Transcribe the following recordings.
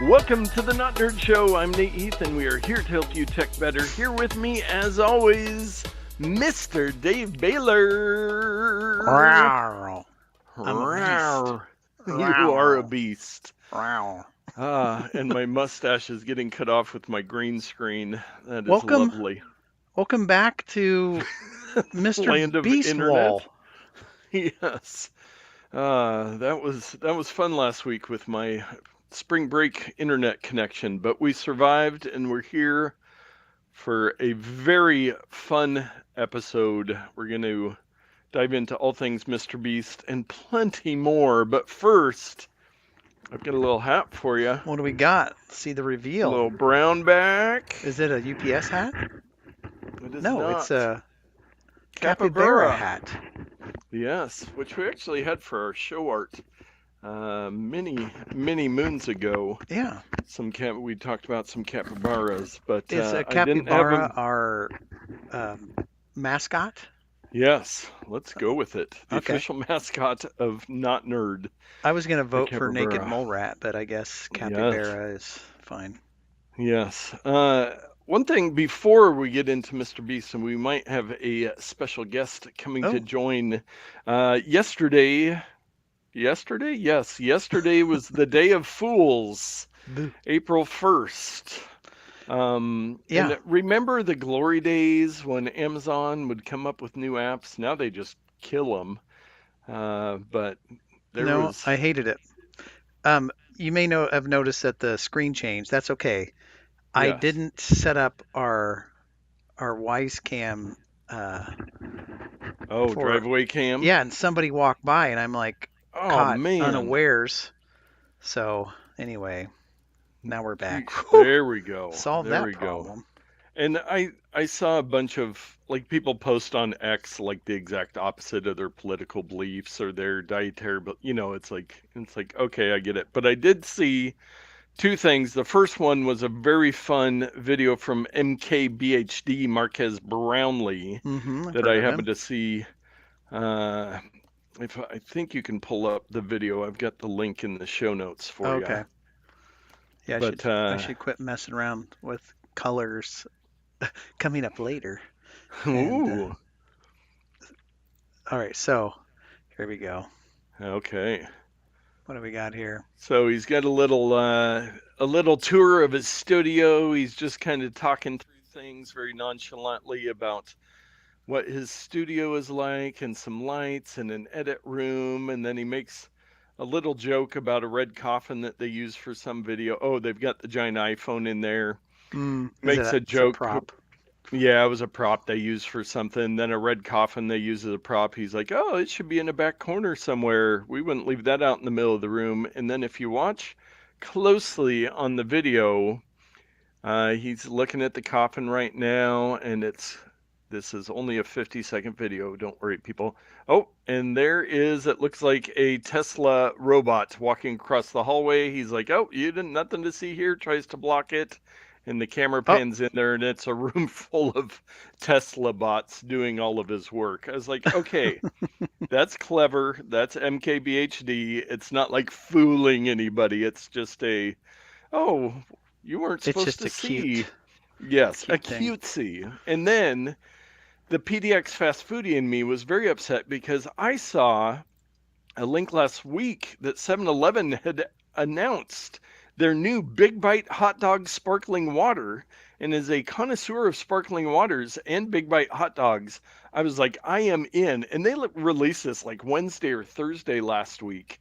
Welcome to the Not Nerd Show. I'm Nate Heath, and we are here to help you tech better. Here with me, as always, Mr. Dave Baylor. Rawr. I'm a beast. You are a beast. Rawr. And my mustache is getting cut off with my green screen. That is lovely. Welcome back to Mr. Land of Beast Internet. Wall. Yes. That was fun last week with my spring break internet connection, but we survived and we're here for a very fun episode. We're going to dive into all things Mr. Beast and plenty more, but first, I've got a little hat for you. What do we got? See the reveal. A little brown back. Is it a UPS hat? It is No, not. it's a Capybara hat. Yes, which we actually had for our show art many moons ago. Yeah. We talked about some capybaras, but Is a I didn't have capybara them. our mascot? Yes, let's go with it. The Okay. official mascot of Not Nerd. I was going to vote for capybara. naked mole rat, but I guess capybara is fine. Yes. One thing before we get into Mr. Beast, and we might have a special guest coming to join. Yesterday was the Day of Fools, April 1st. Yeah. And remember the glory days when Amazon would come up with new apps? Now they just kill them. But I hated it. You may have noticed that the screen changed. That's okay. I Yes. didn't set up our Wise Cam. driveway cam? Yeah, and somebody walked by, and I'm like caught man. unawares. So anyway, now we're back. There we go. Solve there that we problem. Go. And I saw a bunch of people post on X the exact opposite of their political beliefs or their dietary, but it's like okay, I get it. But I did see two things. The first one was a very fun video from MKBHD, Marquez Brownlee, that I happened to see. If I think you can pull up the video, I've got the link in the show notes for you. Okay. Yeah, I should quit messing around with colors. Coming up later. Ooh. All right, so here we go. Okay. What do we got here? So he's got a little tour of his studio. He's just kind of talking through things very nonchalantly about what his studio is like and some lights and an edit room. And then he makes a little joke about a red coffin that they use for some video. Oh, they've got the giant iPhone in there. Makes a joke. Prop. Yeah, it was a prop they used for something. Then a red coffin they use as a prop. He's like, oh, it should be in a back corner somewhere. We wouldn't leave that out in the middle of the room. And then if you watch closely on the video, he's looking at the coffin right now, and this is only a 50-second video. Don't worry, people. Oh, and there is, it looks like a Tesla robot walking across the hallway. He's like, oh, you didn't, nothing to see here. Tries to block it. And the camera pans in there, and it's a room full of Tesla bots doing all of his work. I was like, okay, that's clever. That's MKBHD. It's not like fooling anybody. It's just you weren't supposed to see. Yes, a cutesy. And then the PDX fast foodie in me was very upset because I saw a link last week that 7-Eleven had announced their new Big Bite hot dog sparkling water, and as a connoisseur of sparkling waters and Big Bite hot dogs, I was like, I am in. And they released this like Wednesday or Thursday last week.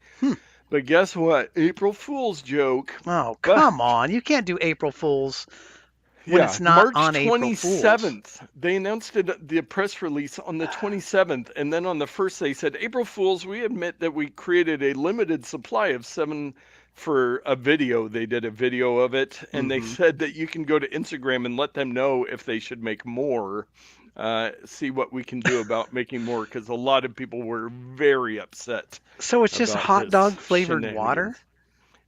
But guess what? April Fool's joke. Oh, come on. You can't do April Fool's when it's not on April Fool's. March 27th. They announced it, the press release on the 27th, and then on the 1st they said, April Fool's, we admit that we created a limited supply of 7 for a video. They did a video of it, and they said that you can go to Instagram and let them know if they should make more. See what we can do about making more, because a lot of people were very upset. So it's just hot dog flavored water?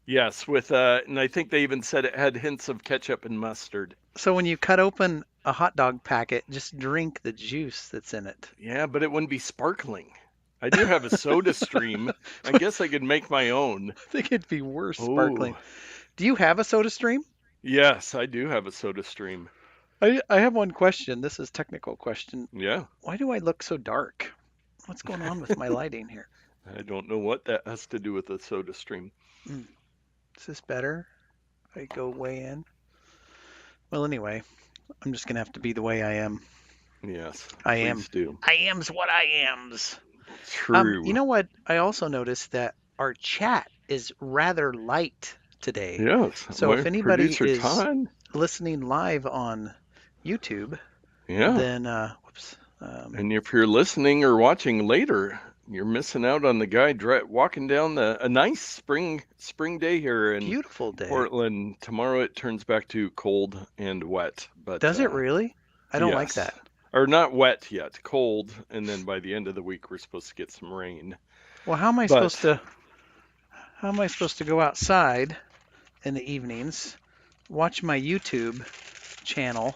Yes, with and I think they even said it had hints of ketchup and mustard. So when you cut open a hot dog packet, just drink the juice that's in it. Yeah, but it wouldn't be sparkling. I do have a soda stream. I guess I could make my own. I think it'd be worse sparkling. Do you have a Soda Stream? Yes, I do have a Soda Stream. I have one question. This is a technical question. Yeah. Why do I look so dark? What's going on with my lighting here? I don't know what that has to do with the Soda Stream. Mm, is this better? I go way in. Well, anyway, I'm just gonna have to be the way I am. Yes, I am. please do. I am's what I am's. You True. know what? I also noticed that our chat is rather light today. Yes. So if Well, anybody producer is Todd. listening live on YouTube, Yeah. then whoops. And if you're listening or watching later, you're missing out on the guy walking down a nice spring day here in Beautiful day. Portland. Tomorrow it turns back to cold and wet, but Does it really? I don't like yes. that. Or not wet yet, cold, and then by the end of the week we're supposed to get some rain. Well, But how am I supposed to go outside in the evenings, watch my YouTube channel,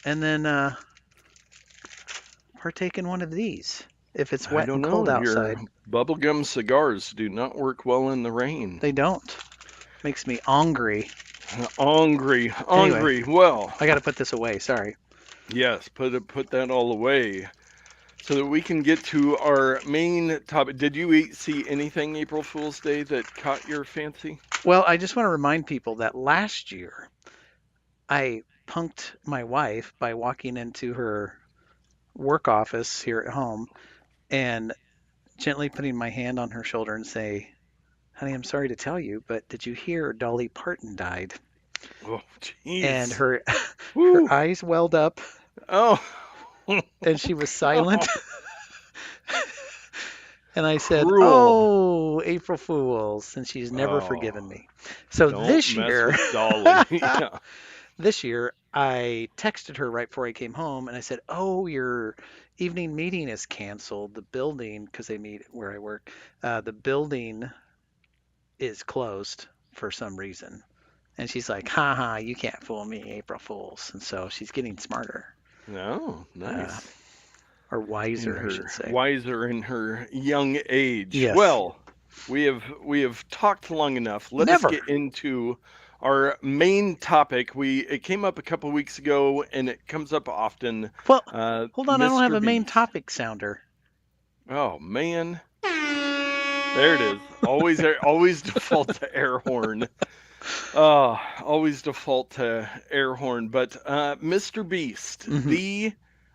and then partake in one of these if it's I wet don't and know, cold your outside? bubblegum cigars do not work well in the rain. They don't. Makes me angry. Angry, Anyway, angry. Well, I got to put this away. Sorry. yes, put that all away so that we can get to our main topic. Did you see anything April Fool's Day that caught your fancy? Well, I just want to remind people that last year I punked my wife by walking into her work office here at home and gently putting my hand on her shoulder and say, "Honey, I'm sorry to tell you, but did you hear Dolly Parton died?" Oh, And jeez. her Woo. eyes welled up Oh, and she was silent. And I said, cruel. "Oh, April Fools," and she's never forgiven Oh, me. So don't this mess year, with Dolly. Yeah. this year, I texted her right before I came home and I said, "Oh, your evening meeting is canceled. The building, because they meet where I work, the building is closed for some reason." And she's like, "Ha ha, you can't fool me, April Fools." And so she's getting smarter, Oh, uh, nice. or In wiser, I should her say. wiser in her young age. Yes. Well, we have talked long enough. Let us Never. get into our main topic. It came up a couple weeks ago, and it comes up often. Well, hold on, I don't have Mr. a main Beast. topic sounder. Oh man, there it is. Always default to air horn. Always default to air horn. But Mr. Beast, Hmm. the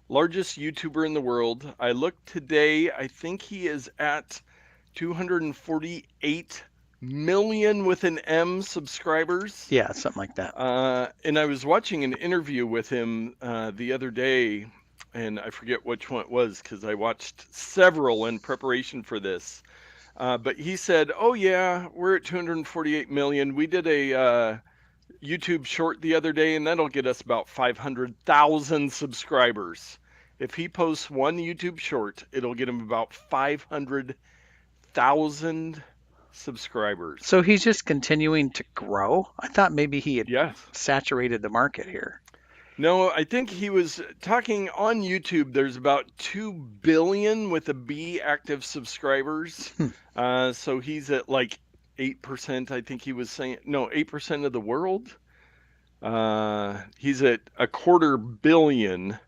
largest YouTuber in the world. I looked today. I think he is at 248 million with an M subscribers. Yeah, something like that. And I was watching an interview with him the other day, and I forget which one it was because I watched several in preparation for this. But he said, "Oh yeah, we're at 248 million. We did a YouTube short the other day, and that'll get us about 500,000 subscribers. If he posts one YouTube short, it'll get him about 500,000 subscribers." So he's just continuing to grow. I thought maybe he had Yes. saturated the market here. No, I think he was talking on YouTube. There's about 2 billion with a B active subscribers. Hmm. So he's at like 8%. I think he was saying, no, 8% of the world. He's at a quarter billion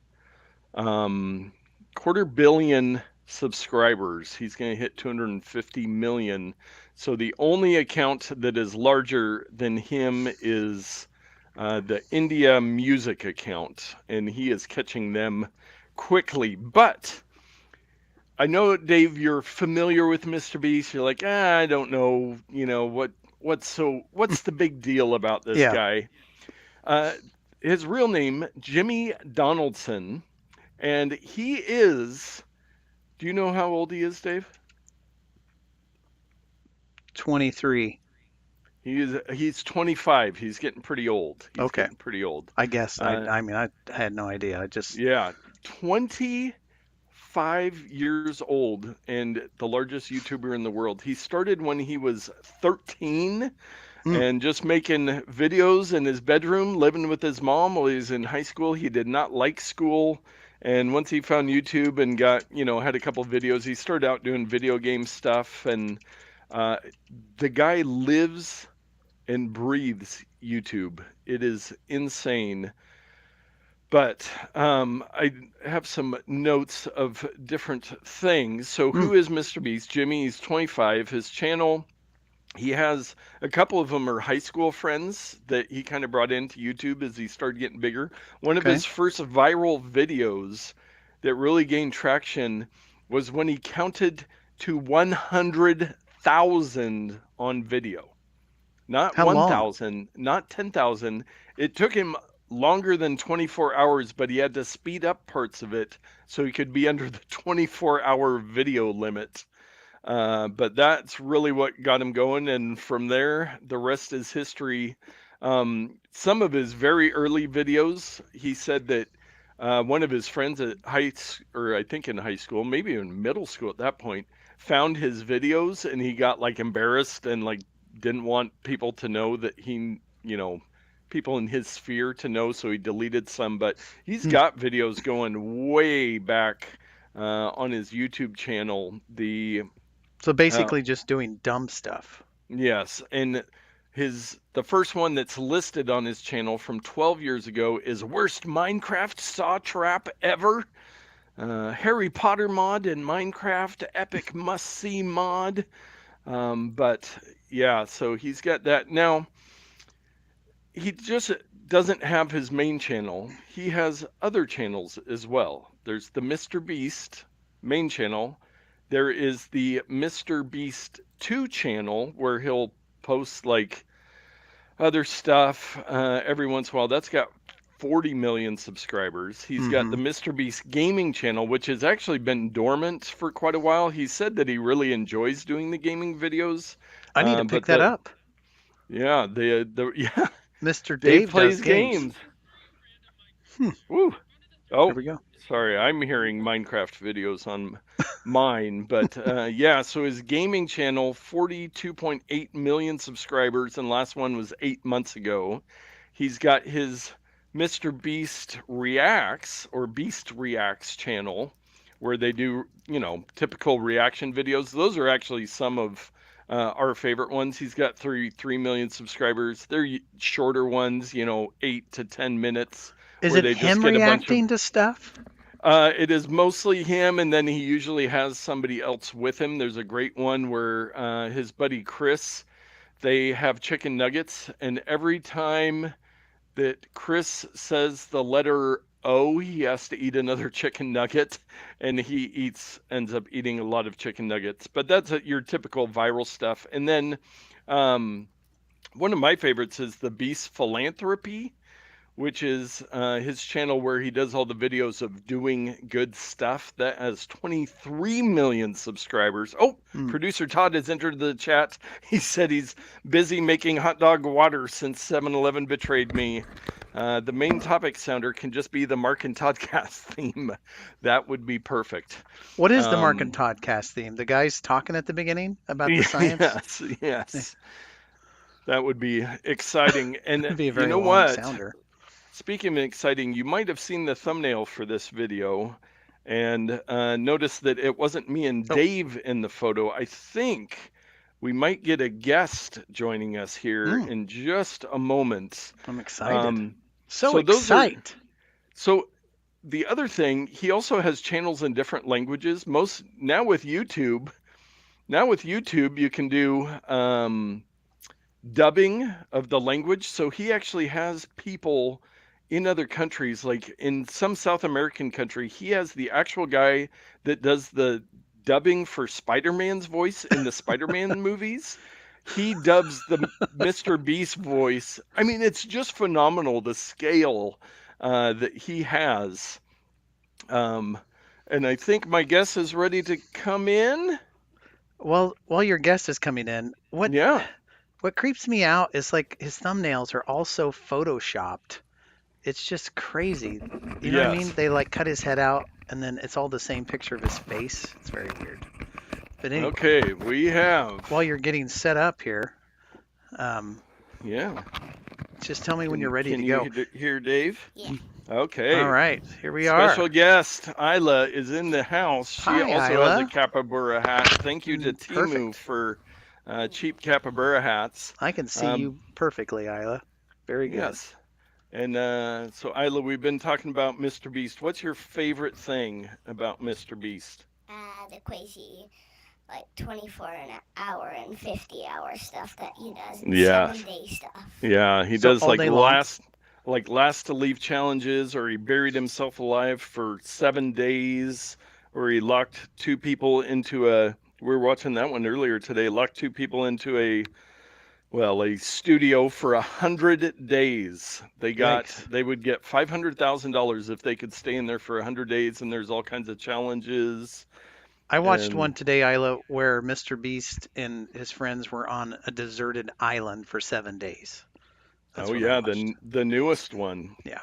subscribers. He's going to hit 250 million. So the only account that is larger than him is the India music account, and he is catching them quickly. But I know, Dave, you're familiar with Mr. Beast. You're like, I don't know, what's the big deal about this Yeah, guy? His real name, Jimmy Donaldson, and he is. Do you know how old he is, Dave? 23. He's 25. He's getting pretty old. He's Okay, getting pretty old. I guess. Uh, I mean, I had no idea. I just, yeah, 25 years old and the largest YouTuber in the world. He started when he was 13 mm, and just making videos in his bedroom, living with his mom while he was in high school. He did not like school. And once he found YouTube and had a couple videos, he started out doing video game stuff. And uh, the guy lives and breathes YouTube. It is insane. But I have some notes of different things. So, Mm, who is Mr. Beast? Jimmy, he's 25. His channel, he has a couple of them are high school friends that he kind of brought into YouTube as he started getting bigger. One of okay. his first viral videos that really gained traction was when he counted to 100,000 on video. Not How long? 1,000, not 10,000. It took him longer than 24 hours, but he had to speed up parts of it so he could be under the 24-hour video limit. But that's really what got him going. And from there, the rest is history. Some of his very early videos, he said that one of his friends at or I think in high school, maybe in middle school at that point, found his videos and he got like embarrassed and like didn't want people to know that people in his sphere to know, so he deleted some. But he's Hmm. got videos going way back on his YouTube channel. So Uh, basically just doing dumb stuff. yes, and the first one that's listed on his channel from 12 years ago is worst Minecraft saw trap ever. Harry Potter mod in Minecraft, epic must see mod. But yeah, so he's got that. Now, he just doesn't have his main channel. He has other channels as well. There's the MrBeast main channel. There is the MrBeast 2 channel where he'll post like other stuff every once in a while. That's got 40 million subscribers. He's got Hmm. the MrBeast gaming channel, which has actually been dormant for quite a while. He said that he really enjoys doing the gaming videos, I need to pick but that up. yeah, yeah, Mr. Dave Dave does plays games. games. Hmm. Woo. There Oh, we go. sorry, I'm hearing Minecraft videos on mine, but yeah. So his gaming channel, 42.8 million subscribers, and last one was 8 months ago. He's got his Mr. Beast Reacts or Beast Reacts channel, where they do typical reaction videos. Those are actually some of our favorite ones. He's got 3 million subscribers. They're shorter ones, 8 to 10 minutes, Is where it they just him get a bunch of reacting to stuff? it is mostly him, and then he usually has somebody else with him. There's a great one where his buddy Chris, they have chicken nuggets, and every time that Chris says the letter O, he has to eat another chicken nugget, and ends up eating a lot of chicken nuggets. But that's your typical viral stuff. And then um, one of my favorites is the Beast Philanthropy, which is his channel where he does all the videos of doing good stuff. That has 23 million subscribers. Oh, Hmm. producer Todd has entered the chat. He said he's busy making hot dog water since 7-Eleven betrayed me. The main topic sounder can just be the Mark and Toddcast theme. That would be perfect. What is the Mark and Um, Toddcast theme? The guys talking at the beginning about the science? yes, yes. That would be exciting. And It'd be a you very know long what? sounder. Speaking of exciting, you might have seen the thumbnail for this video and noticed that it wasn't me and Oh, Dave in the photo. I think we might get a guest joining us here hmm. in just a moment. I'm excited. Um, So so those are excite. so the other thing, he also has channels in different languages. Most now with YouTube, you can do dubbing of the language. So he actually has people in other countries, like in some South American country, he has the actual guy that does the dubbing for Spider-Man's voice in the Spider-Man movies. He dubs the Mr. Beast voice. I mean, it's just phenomenal the scale that he has. Um, and I think my guest is ready to come in. Well, while your guest is coming in, Yeah. what creeps me out is like his thumbnails are all so photoshopped. It's just crazy. You know what I mean? Yes. They like cut his head out and then it's all the same picture of his face. It's very weird. But anyway, Okay. We have. while you're getting set up here, um, Yeah. just tell me when you're ready Can to you go. hear Dave? Yeah. All Okay. right, here we Special are. guest Isla is in the house. She Hi, also has a Isla. capybara hat. Thank you to Timu Perfect. for cheap capybara hats. I can see Um, you perfectly, Isla. Very good. yes. And so, Isla, we've been talking about Mr. Beast. What's your favorite thing about Mr. Beast? The crazy, like 24 an hour and 50-hour stuff that he does, and Yeah, 7-day stuff. yeah, he So does all day long. last to leave challenges, or he buried himself alive for 7 days, or he locked two people into a. We were watching that one earlier today. Locked two people into a studio for 100 days. Yikes. They would get $500,000 if they could stay in there for 100 days, and there's all kinds of challenges. I watched And one today, Isla, where Mr. Beast and his friends were on a deserted island for 7 days. That's oh what I yeah, watched. the newest one. Yeah.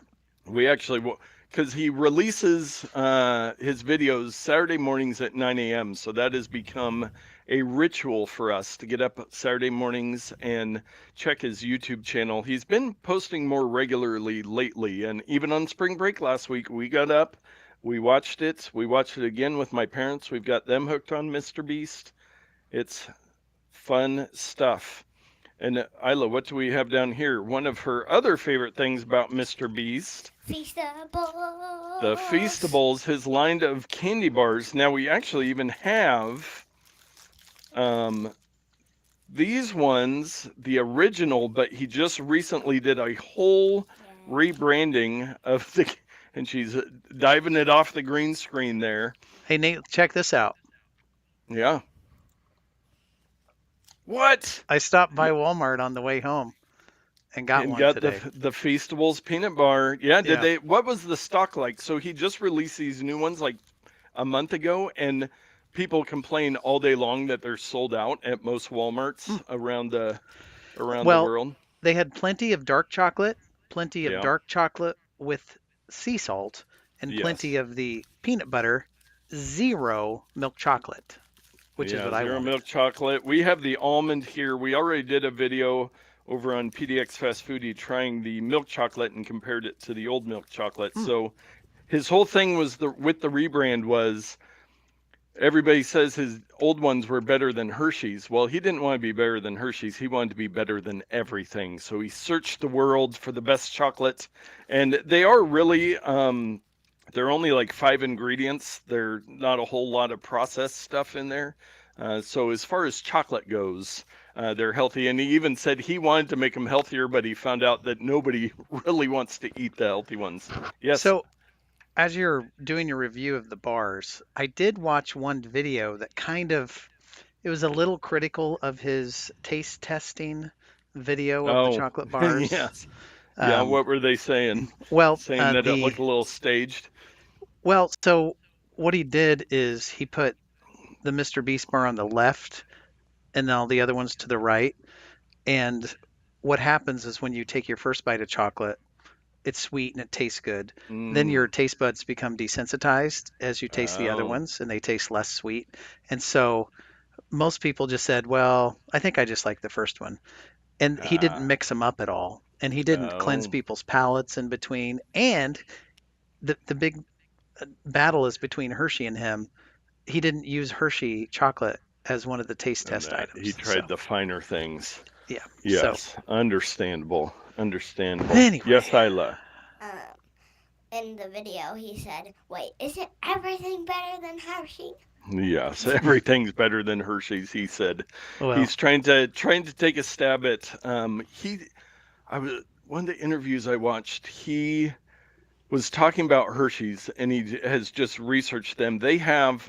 We actually, because he releases his videos Saturday mornings at 9 a.m. So that has become a ritual for us to get up Saturday mornings and check his YouTube channel. He's been posting more regularly lately, and even on spring break last week, we got up, we watched it. We watched it again with my parents. We've got them hooked on Mr. Beast. It's fun stuff. And Isla, what do we have down here? One of her other favorite things about Mr. Beast, Feastables. the Feastables, his line of candy bars. Now we actually even have these ones, the original, but he just recently did a whole rebranding of the, and she's diving it off the green screen there. Hey, Nate, check this out. Yeah. What? I stopped by Walmart on the way home and got And one got today. the Feastables peanut bar. Yeah, did Yeah. they? What was the stock like? So he just released these new ones like a month ago, and people complain all day long that they're sold out at most Walmarts around the Well, world. they had plenty of dark chocolate, plenty of Yeah. dark chocolate with sea salt, and Yes. plenty of the peanut butter, zero milk chocolate, which is Yeah, what I zero wanted. milk chocolate. We have the almond here. We already did a video over on PDX Fast Foodie trying the milk chocolate and compared it to the old milk chocolate. So his whole thing was with the rebrand was everybody says his old ones were better than Hershey's. Well, he didn't want to be better than Hershey's. He wanted to be better than everything. So he searched the world for the best chocolate, and they are really they're only like 5 ingredients. They're not a whole lot of processed stuff in there. So as far as chocolate goes, they're healthy. And he even said he wanted to make them healthier, but he found out that nobody really wants to eat the healthy ones. Yes. So, as you're doing your review of the bars, I did watch one video that it was a little critical of his taste testing video of the chocolate bars. Yes. Yeah, what were they saying? Well, Saying that it looked a little staged. Well, so what he did is he put the Mr. Beast bar on the left and all the other ones to the right. And what happens is when you take your first bite of chocolate, it's sweet and it tastes good. Then your taste buds become desensitized as you taste the other ones, and they taste less sweet. And so most people just said, well, I think I just like the first one. And he didn't mix them up at all. And he didn't cleanse people's palates in between. And the big battle is between Hershey and him. He didn't use Hershey chocolate as one of the taste test items. He tried the finer things. Yeah. Yes. So, understandable. Anyway. Yes, Isla. In the video, he said, "Wait, isn't everything better than Hershey?" Yes, everything's better than Hershey's. He said. Well, he's trying to take a stab at. One of the interviews I watched. He was talking about Hershey's, and he has just researched them. They have.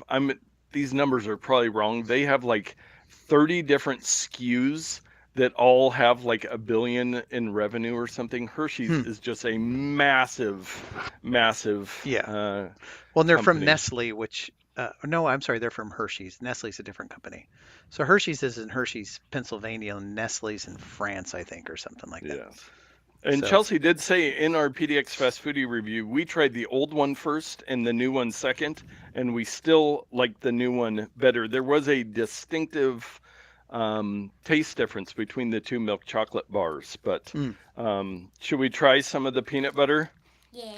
These numbers are probably wrong. They have like 30 different SKUs that all have like $1 billion in revenue or something. Hershey's is just a massive. Yeah. Well, they're company. from Nestle, which. No, I'm sorry, they're from Hershey's. Nestle's a different company. So Hershey's is in Hershey's, Pennsylvania, and Nestle's in France, I think, or something like that. Yes. And Chelsea did say in our PDX Fast Foodie review, we tried the old one first and the new one second, and we still like the new one better. There was a distinctive taste difference between the two milk chocolate bars, but should we try some of the peanut butter? Yeah.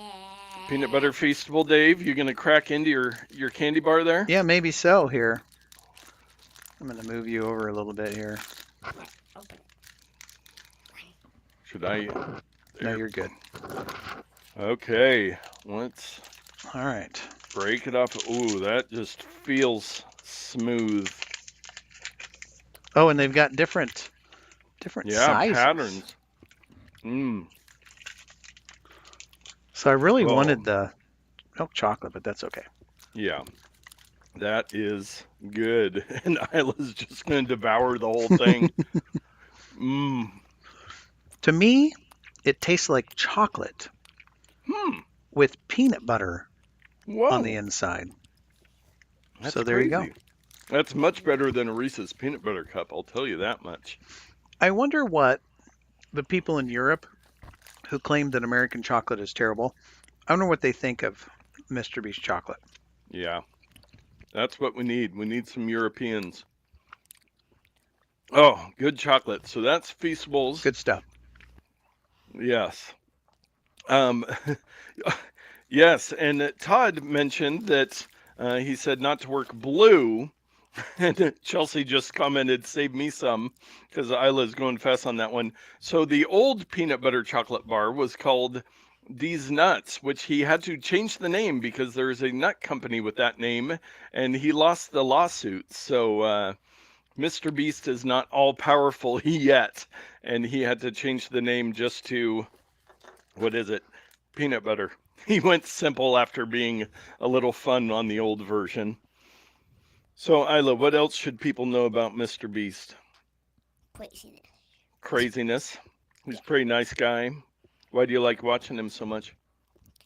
Peanut butter Feastable, Dave? You gonna crack into your candy bar there? Yeah, maybe so. Here, I'm going to move you over a little bit here. Open it. Should I? No, There. you're good. Okay, let's All right. break it off. Ooh, that just feels smooth. Oh, and they've got different Yeah, sizes. patterns. Mmm. So I really Oh. wanted the milk chocolate, but that's okay. Yeah, that is good. And Isla's just going to devour the whole thing. Mmm. To me, it tastes like chocolate with peanut butter Whoa. on the inside. That's So there you go. crazy. That's much better than a Reese's peanut butter cup, I'll tell you that much. I wonder what the people in Europe who claim that American chocolate is terrible, I wonder what they think of MrBeast chocolate. Yeah, that's what we need. We need some Europeans. Oh, good chocolate. So that's Feastables. Good stuff. Yes. Yes, and Todd mentioned that he said not to work blue, and Chelsea just commented, "Save me some," because Isla's going fast on that one. So the old peanut butter chocolate bar was called These Nuts, which he had to change the name because there's a nut company with that name, and he lost the lawsuit. So MrBeast is not all powerful yet, and he had to change the name just to, what is it? Peanut butter. He went simple after being a little fun on the old version. So, Isla, what else should people know about MrBeast? Craziness. He's a pretty nice guy. Why do you like watching him so much?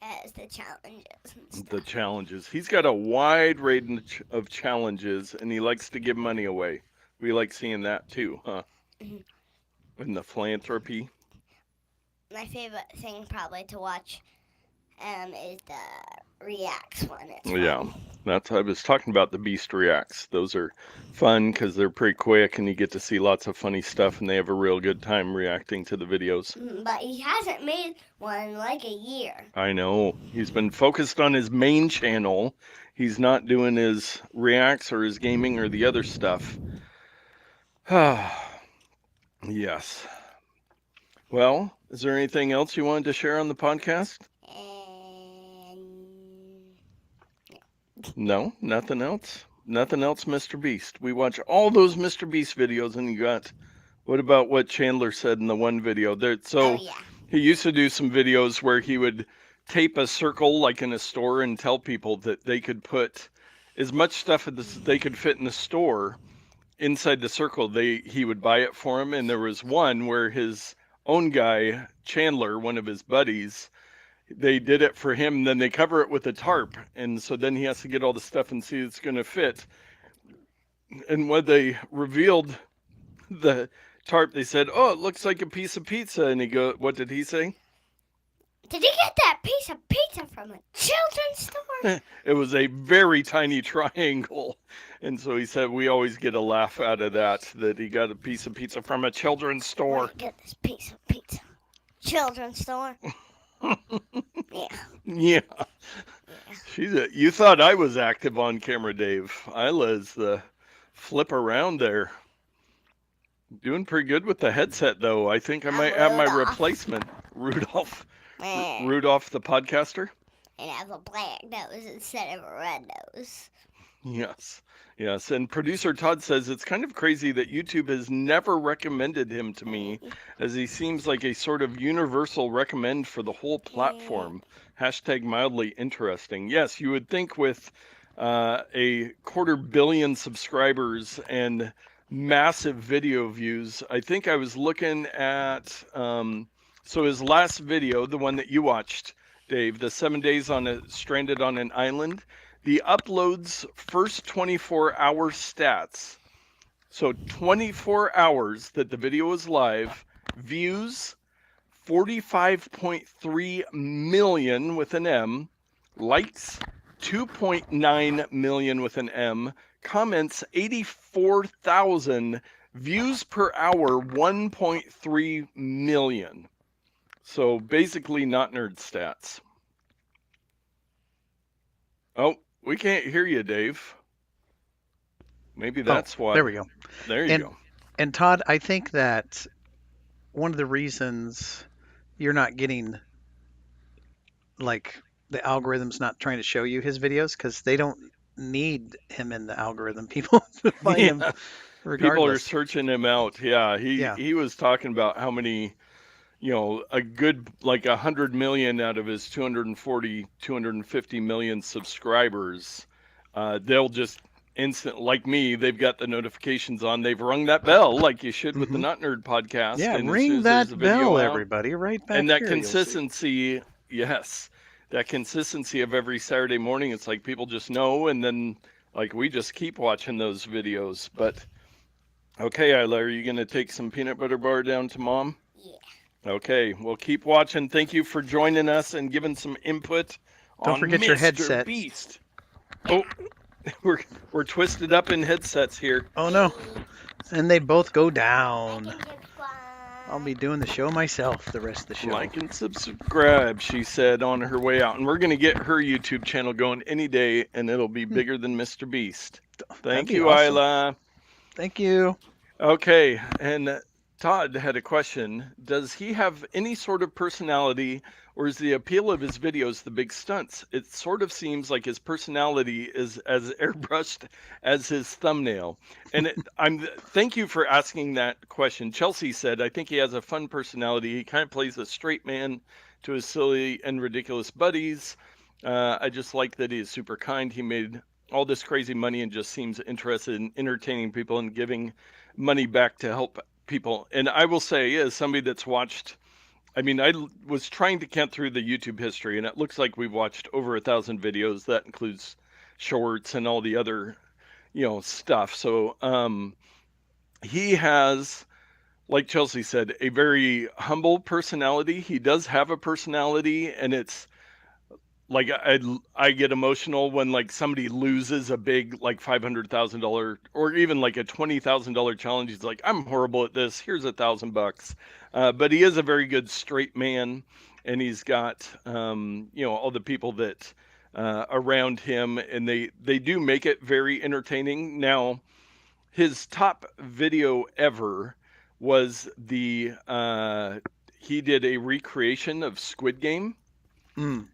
As the challenges and stuff. The challenges. He's got a wide range of challenges, and he likes to give money away. We like seeing that too, huh? Mm-hmm. In the philanthropy. My favorite thing probably to watch is the Reacts one. It's Yeah, fun. that's I was talking about the Beast Reacts. Those are fun because they're pretty quick and you get to see lots of funny stuff and they have a real good time reacting to the videos. But he hasn't made one in like a year. I know. He's been focused on his main channel. He's not doing his reacts or his gaming or the other stuff. Yes. Well, is there anything else you wanted to share on the podcast? No, nothing else. Nothing else, MrBeast. We watch all those MrBeast videos, and you got. What about what Chandler said in the one video? He used to do some videos where he would tape a circle like in a store and tell people that they could put as much stuff as they could fit in the store inside the circle. He would buy it for him, and there was one where his own guy, Chandler, one of his buddies, they did it for him, then they cover it with a tarp, and so then he has to get all the stuff and see it's going to fit. And when they revealed the tarp, they said, "Oh, it looks like a piece of pizza." And what did he say? Did you get that piece of pizza from a children's store? It was a very tiny triangle. And so he said, we always get a laugh out of that he got a piece of pizza from a children's store. Where did you get this piece of pizza? Children's store? Yeah. You thought I was active on camera, Dave. Isla's the flip around there. Doing pretty good with the headset, though. I think I might have my replacement, Rudolph. Rudolph the podcaster. And have a black nose instead of a red nose. Yes. And producer Todd says it's kind of crazy that YouTube has never recommended him to me, as he seems like a sort of universal recommend for the whole platform. # mildly interesting. Yes, you would think with a 250 million subscribers and massive video views. I think I was looking at so his last video, the one that you watched, Dave, the 7 days stranded on an island, the uploads first 24-hour stats. So 24 hours that the video was live, views 45.3 million with an M, likes 2.9 million with an M, comments 84,000, views per hour 1.3 million. So basically not nerd stats. Oh, we can't hear you, Dave. Maybe Oh, that's why. there we go. There you And go. and Todd, I think that one of the reasons you're not getting like the algorithm's not trying to show you his videos because they don't need him in the algorithm. People find him Yeah. People are regardless. searching him out. Yeah, Yeah. he was talking about how many, a good like 100 million out of his 240, 250 million subscribers. They'll just like me, they've got the notifications on. They've rung that bell like you should with the Hmm. Not Nerd podcast. Yeah. And as soon Ring as there's a that video bell, out, everybody. Right and back that here, you'll see. consistency, yes, that consistency of every Saturday morning, it's like people just know, and then like we just keep watching those videos. But okay, Isla, are you going to take some peanut butter bar down to mom? Yeah. Okay, well, keep watching. Thank you for joining us and giving some input Don't on forget your Mr. headset. Beast. Oh, we're twisted up in headsets here. Oh no. And they both go I down. can just I'll be doing the show myself the rest of the show. Like and subscribe, she said on her way out. And we're going to get her YouTube channel going any day, and it'll be bigger than Mr. Beast. That'd Thank be you, awesome. Isla. Thank you. Okay, and Todd had a question. Does he have any sort of personality, or is the appeal of his videos the big stunts? It sort of seems like his personality is as airbrushed as his thumbnail. And thank you for asking that question. Chelsea said, I think he has a fun personality. He kind of plays a straight man to his silly and ridiculous buddies. I just like that he is super kind. He made all this crazy money and just seems interested in entertaining people and giving money back to help people. And I will say, as somebody that's watched, I mean, I was trying to count through the YouTube history, and it looks like we've watched over 1,000 videos. That includes shorts and all the other, stuff. So he has, like Chelsea said, a very humble personality. He does have a personality, and it's like I get emotional when like somebody loses a big like $500,000 or even like a $20,000 challenge. He's like, I'm horrible at this. Here's $1,000. But he is a very good straight man, and he's got all the people that around him, and they do make it very entertaining. Now, his top video ever was he did a recreation of Squid Game. Mm.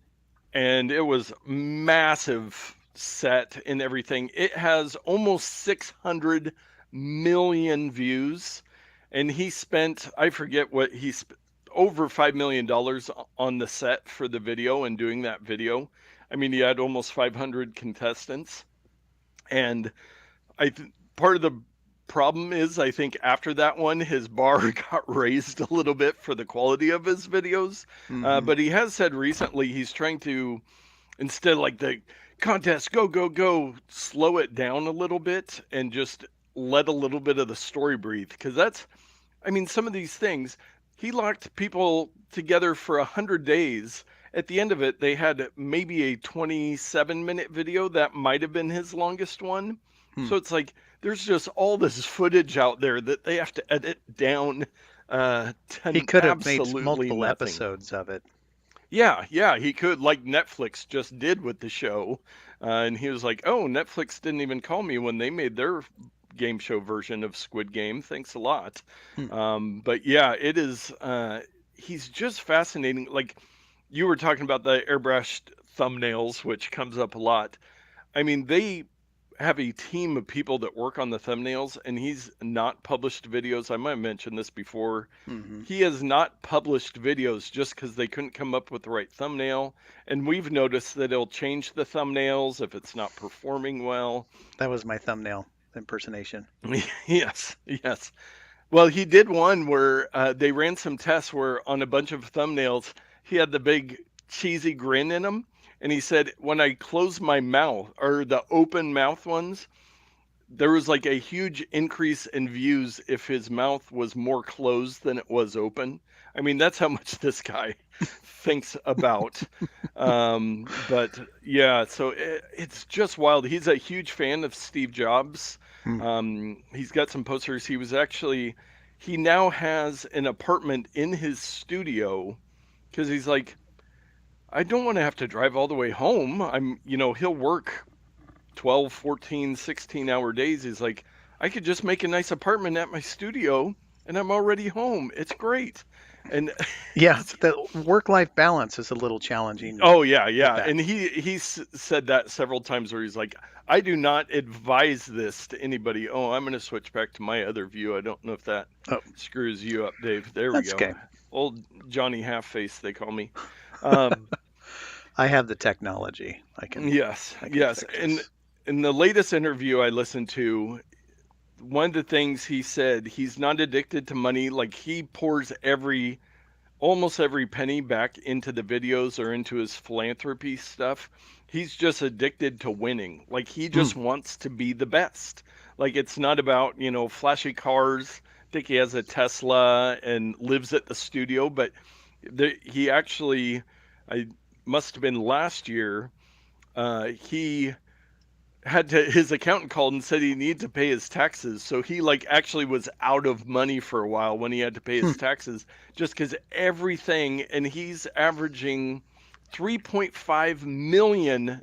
And it was massive set and everything. It has almost 600 million views, and he spent, I forget what he spent, over $5 million on the set for the video and doing that video. I mean, he had almost 500 contestants, and part of the problem is I think after that one his bar got raised a little bit for the quality of his videos. But he has said recently he's trying to, instead of like the contest go, slow it down a little bit and just let a little bit of the story breathe, because some of these things, he locked people together for 100 days. At the end of it, they had maybe a 27-minute video that might have been his longest one. So it's like there's just all this footage out there that they have to edit down to He could have made absolutely multiple nothing. episodes of it. Yeah, he could, like Netflix just did with the show. And he was like, oh, Netflix didn't even call me when they made their game show version of Squid Game. Thanks a lot. But yeah, it is, he's just fascinating. Like you were talking about the airbrushed thumbnails, which comes up a lot. I mean, they have a team of people that work on the thumbnails, and he's not published videos. I might have mentioned this before. He has not published videos just because they couldn't come up with the right thumbnail. And we've noticed that he'll change the thumbnails if it's not performing well. That was my thumbnail impersonation. Yes. Well, he did one where they ran some tests where on a bunch of thumbnails, he had the big cheesy grin in them. And he said, when I close my mouth, or the open mouth ones, there was like a huge increase in views if his mouth was more closed than it was open. I mean, that's how much this guy thinks about. But yeah, so it's just wild. He's a huge fan of Steve Jobs. He's got some posters. He now has an apartment in his studio because he's like, I don't want to have to drive all the way home. He'll work 12, 14, 16-hour days. He's like, I could just make a nice apartment at my studio and I'm already home. It's great. And Yeah, the work-life balance is a little challenging oh yeah, with yeah. that. And he said that several times where he's like, I do not advise this to anybody. Oh, I'm going to switch back to my other view. I don't know if that Oh, screws you up, Dave. There we that's go. okay. Old Johnny Half-Face, they call me. Um, I have the technology. I can yes, fix And this. in the latest interview I listened to, one of the things he said, he's not addicted to money. Like he pours almost every penny back into the videos or into his philanthropy stuff. He's just addicted to winning. Like he Mm. just wants to be the best. Like it's not about, flashy cars. I think he has a Tesla and lives at the studio, but he actually, I must have been last year, he his accountant called and said he needed to pay his taxes, so he like actually was out of money for a while when he had to pay Hmm. his taxes, just because everything, and he's averaging $3.5 million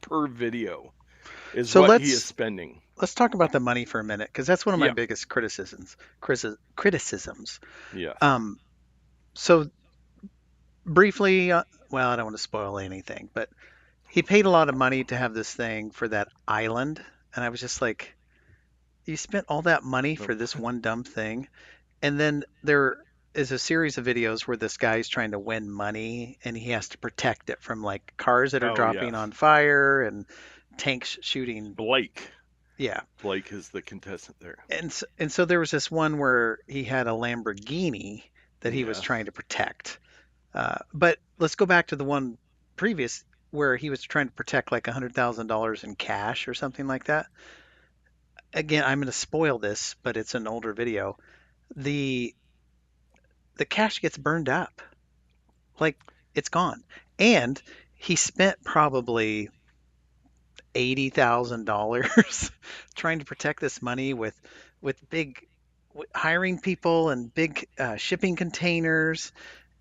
per video is So what he is let's spending. talk about the money for a minute because that's one of my Yeah. biggest criticisms. Yes. Um, so briefly, well, I don't want to spoil anything, but he paid a lot of money to have this thing for that island, and I was just like, you spent all that money for Nope. this one dumb thing. And then there is a series of videos where this guy's trying to win money and he has to protect it from like cars that are Oh dropping yes. on fire and tanks shooting. Blake. Yeah. Blake is the contestant there. And so there was this one where he had a Lamborghini that he was Yes. trying to protect. But let's go back to the one previous where he was trying to protect like $100,000 in cash or something like that. Again, I'm going to spoil this, but it's an older video. The the cash gets burned up. Like it's gone. And he spent probably $80,000 trying to protect this money with big hiring people and big shipping containers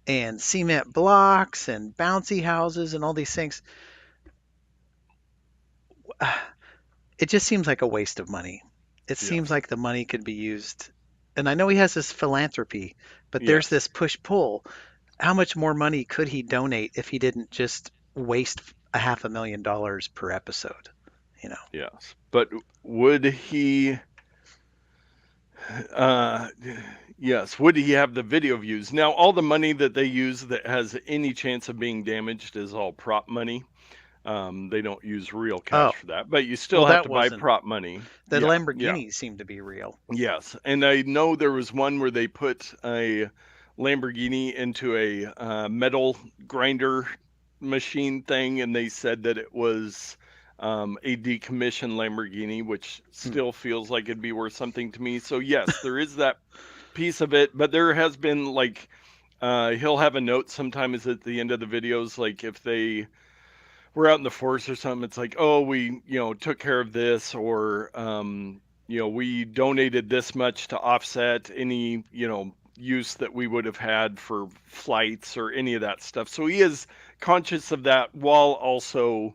and cement blocks and bouncy houses and all these things. It just seems like a waste of money. It seems Yes. like the money could be used. And I know he has this philanthropy, but there's Yes. this push pull. How much more money could he donate if he didn't just waste a $500,000 per episode? You know. Yes. But would he Uh, yes. Would he have the video views? Now, all the money that they use that has any chance of being damaged is all prop money. They don't use real cash Oh, for that, but you well, still have that to buy wasn't. prop money. The Yeah, yeah, Lamborghinis seem to be real. yes. And I know there was one where they put a Lamborghini into a metal grinder machine thing, and they said that it was a decommissioned Lamborghini, which Hmm. still feels like it'd be worth something to me. So yes, there is that piece of it, but there has been like he'll have a note sometimes at the end of the videos, like if they were out in the forest or something, it's like, oh, we took care of this, or we donated this much to offset any use that we would have had for flights or any of that stuff. So he is conscious of that while also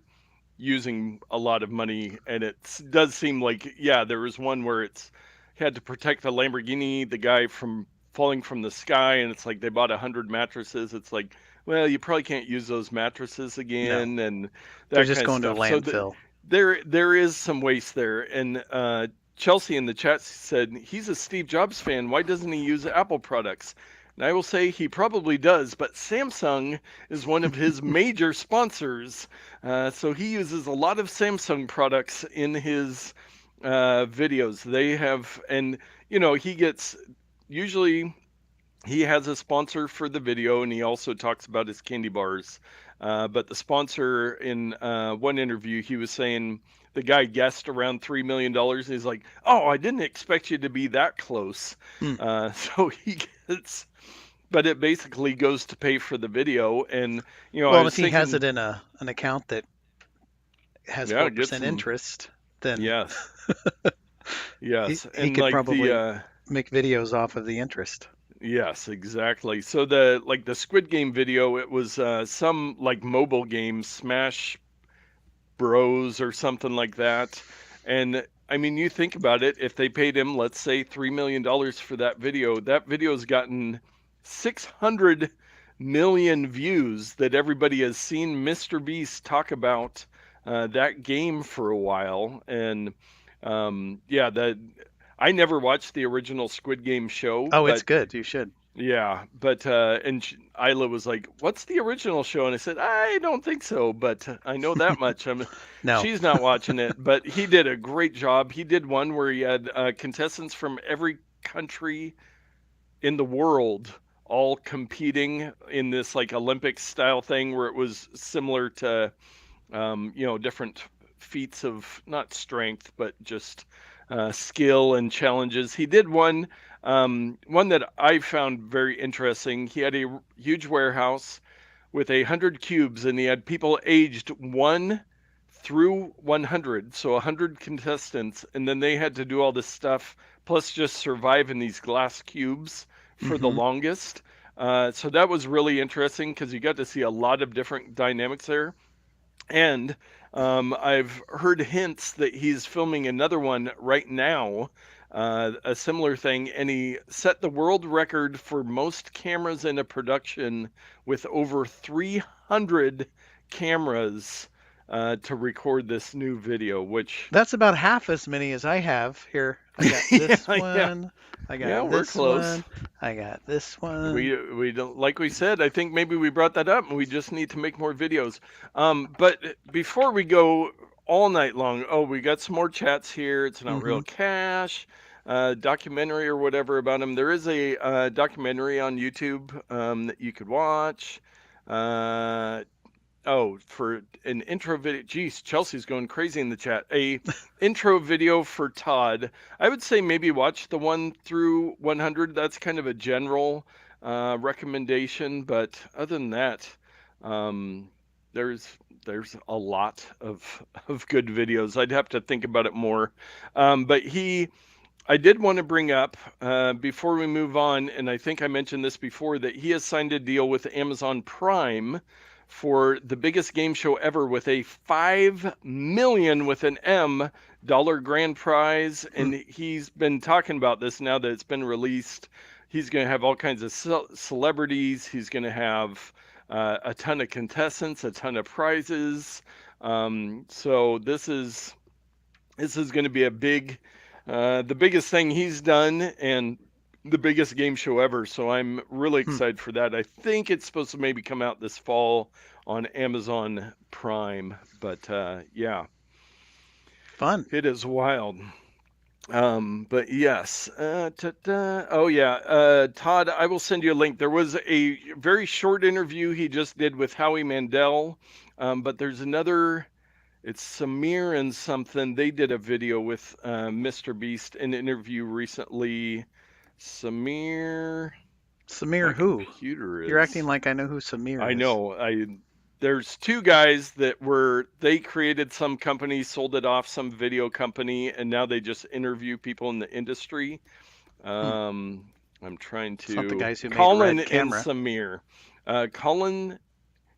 using a lot of money. And it does seem like, yeah, there was one where it's had to protect the Lamborghini, the guy from falling from the sky, and it's like they bought 100 mattresses. It's like, well, you probably can't use those mattresses No, again, and they're that just kind of going to a stuff. So landfill. there is some waste there. And Chelsea in the chat said he's a Steve Jobs fan. Why doesn't he use Apple products? And I will say he probably does, but Samsung is one of his major sponsors. So he uses a lot of Samsung products in his videos. They have, and he gets, usually he has a sponsor for the video, and he also talks about his candy bars. But the sponsor in one interview, he was saying the guy guessed around $3 million. He's like, "Oh, I didn't expect you to be that close." Hmm. So he gets, but it basically goes to pay for the video. And I Well, and was if he has thinking, it in an account that has yeah, get 4% some, interest, then yes, he, yes, he and could like probably make videos off of the interest. yes, exactly. So the Squid Game video, it was some like mobile game, Smash bros or something like that. And I mean, you think about it, if they paid him, let's say $3 million for that video's gotten 600 million views that everybody has seen MrBeast talk about that game for a while. And yeah, I never watched the original Squid Game show, Oh, it's but good. You should. yeah, but Isla was like, "What's the original show?" And I said, "I don't think so, but I know that much." No. She's not watching it, but he did a great job. He did one where he had contestants from every country in the world all competing in this like Olympic style thing where it was similar to different feats of not strength, but just skill and challenges. He did one that I found very interesting. He had a huge warehouse with 100 cubes, and he had people aged 1 through 100, so 100 contestants, and then they had to do all this stuff, plus just survive in these glass cubes for the longest. So that was really interesting because you got to see a lot of different dynamics there. And I've heard hints that he's filming another one right now, a similar thing, and he set the world record for most cameras in a production with over 300 cameras to record this new video, which That's about half as many as I have here. I got this yeah, one. I yeah, got we're this close. one. I got this one. We don't, like we said, I think maybe we brought that up and we just need to make more videos. But before we go all night long, we got some more chats here. It's not real cash, documentary or whatever about him. There is a documentary on YouTube that you could watch. For an intro video. Geez, Chelsea's going crazy in the chat. A intro video for Todd. I would say maybe watch the 1 through 100. That's kind of a general recommendation, but other than that, there's a lot of good videos. I'd have to think about it more. But I did want to bring up before we move on, and I think I mentioned this before, that he has signed a deal with Amazon Prime for the biggest game show ever with a $5 million with an M dollar grand prize. And he's been talking about this now that it's been released. He's going to have all kinds of celebrities. He's going to have a ton of contestants, a ton of prizes. So this is going to be the biggest thing he's done, and the biggest game show ever. So I'm really excited for that. I think it's supposed to maybe come out this fall on Amazon Prime, but yeah, Fun. it is wild. But yes, oh yeah, Todd, I will send you a link. There was a very short interview he just did with Howie Mandel, but there's another. It's Samir and something. They did a video with MrBeast, an interview recently. Samir who? Computer is. You're acting like I know who Samir is. I know. There's two guys that they created some company, sold it off some video company, and now they just interview people in the industry. I'm trying to. It's not the guys who Colin made Red Camera. and Samir. Colin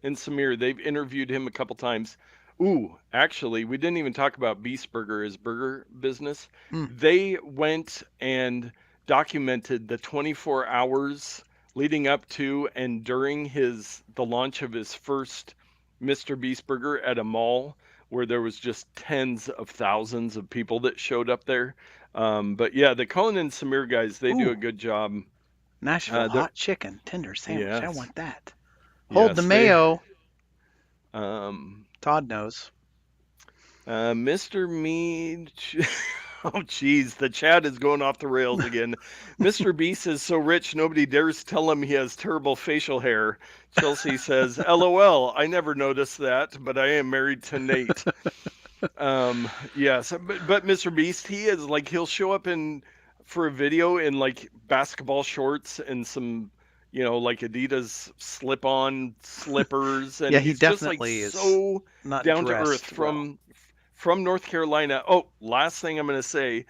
and Samir. They've interviewed him a couple times. Ooh, actually, we didn't even talk about Beast Burger, his burger business. They went and documented the 24 hours leading up to and during the launch of his first MrBeast Burger at a mall, where there was just tens of thousands of people that showed up there. But yeah, the Colin and Samir guys, they do a good job. Nashville hot chicken tender sandwich. Yes. I want that. Hold the mayo. Todd knows. Mr. Mead. Oh, geez, the chat is going off the rails again. MrBeast is so rich, nobody dares tell him he has terrible facial hair. Chelsea says, LOL, I never noticed that, but I am married to Nate. Yes, but MrBeast, he is like, he'll show up for a video in like basketball shorts and some, like Adidas slip-on slippers. And yeah, he he's definitely just like is so not down to earth from North Carolina. Oh, last thing I'm going to say,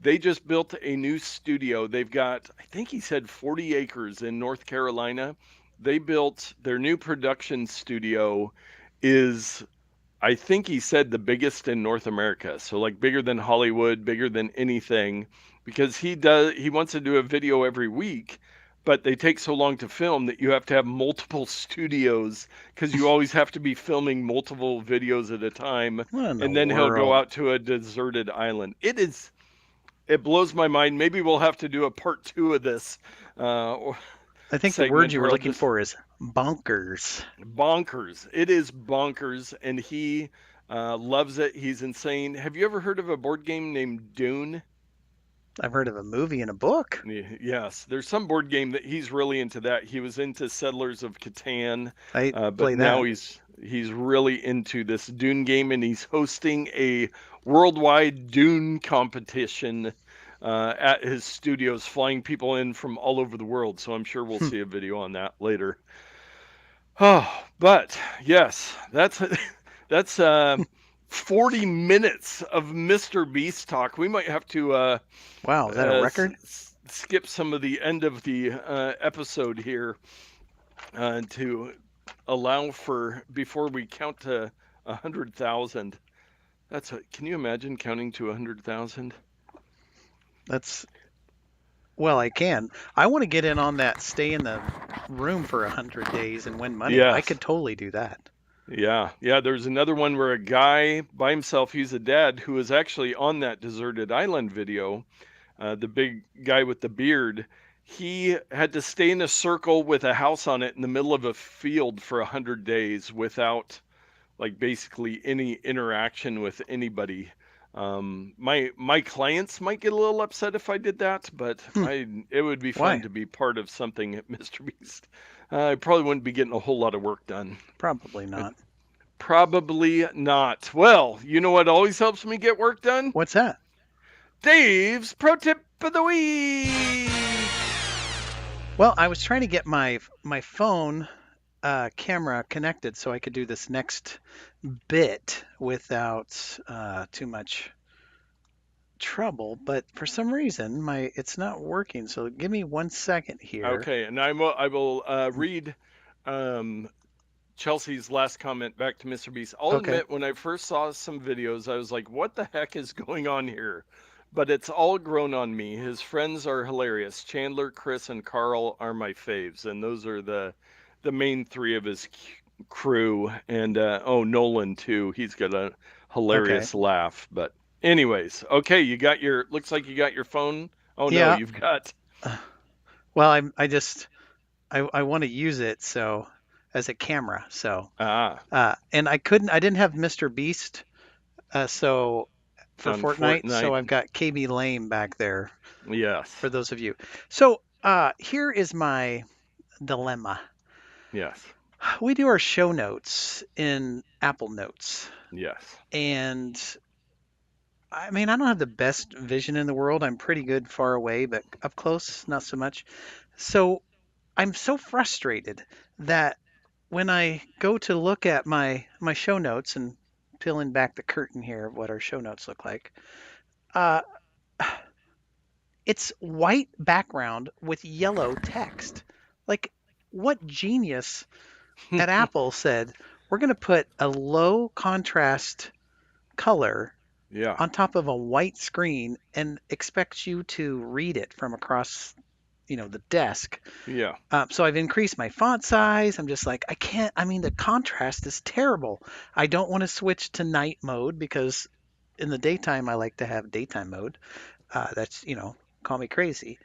they just built a new studio. They've got, I think he said 40 acres in North Carolina. They built their new production studio I think he said the biggest in North America. So like bigger than Hollywood, bigger than anything, because he wants to do a video every week, but they take so long to film that you have to have multiple studios because you always have to be filming multiple videos at a time, What in the and then he'll go world? out to a deserted island. It blows my mind. Maybe we'll have to do a part 2 of this I think the word segment you where were I'll looking just for is bonkers. bonkers. It is bonkers, and he loves it. He's insane. Have you ever heard of a board game named Dune? I've heard of a movie and a book. Yes, there's some board game that he's really into. That he was into Settlers of Catan, I but play now that. he's really into this Dune game, and he's hosting a worldwide Dune competition at his studios, flying people in from all over the world. So I'm sure we'll see a video on that later. Oh, but yes, that's 40 minutes of MrBeast talk. We might have to Wow, is that a record? skip some of the end of the episode here to allow for before we count to 100,000. Can you imagine counting to 100,000? Well, I can. I want to get in on that stay in the room for 100 days and win money. I Yes. could totally do that. Yeah. There's another one where a guy by himself, he's a dad who was actually on that deserted island video. The big guy with the beard, he had to stay in a circle with a house on it in the middle of a field for 100 days without like basically any interaction with anybody. My clients might get a little upset if I did that, but it would be fun Why? to be part of something at MrBeast. I probably wouldn't be getting a whole lot of work done. Probably not. Probably not. Well, you know what always helps me get work done? What's that? Dave's Pro Tip of the Week. Well, I was trying to get my phone camera connected so I could do this next bit without too much trouble, but for some reason it's not working. So give me 1 second here. Okay, and I will read Chelsea's last comment back to MrBeast. I'll Okay. admit, when I first saw some videos, I was like, what the heck is going on here? But it's all grown on me. His friends are hilarious. Chandler, Chris, and Carl are my faves, and those are the main three of his crew. And Nolan too. He's got a hilarious laugh. But anyways, okay, looks like you got your phone. Oh no, Yeah. you've got. Well, I want to use it so as a camera. So and I didn't have MrBeast so for On Fortnite, so Fortnite. I've got KB Lame back there. Yes. For those of you. So here is my dilemma. Yes. We do our show notes in Apple Notes. Yes. And I mean, I don't have the best vision in the world. I'm pretty good far away, but up close, not so much. So I'm so frustrated that when I go to look at my show notes and peeling back the curtain here of what our show notes look like, it's white background with yellow text. Like, what genius at Apple said, we're going to put a low contrast color on top of a white screen and expect you to read it from across, the desk. Yeah. So I've increased my font size. I'm just like, I can't, the contrast is terrible. I don't want to switch to night mode because in the daytime, I like to have daytime mode. That's, call me crazy.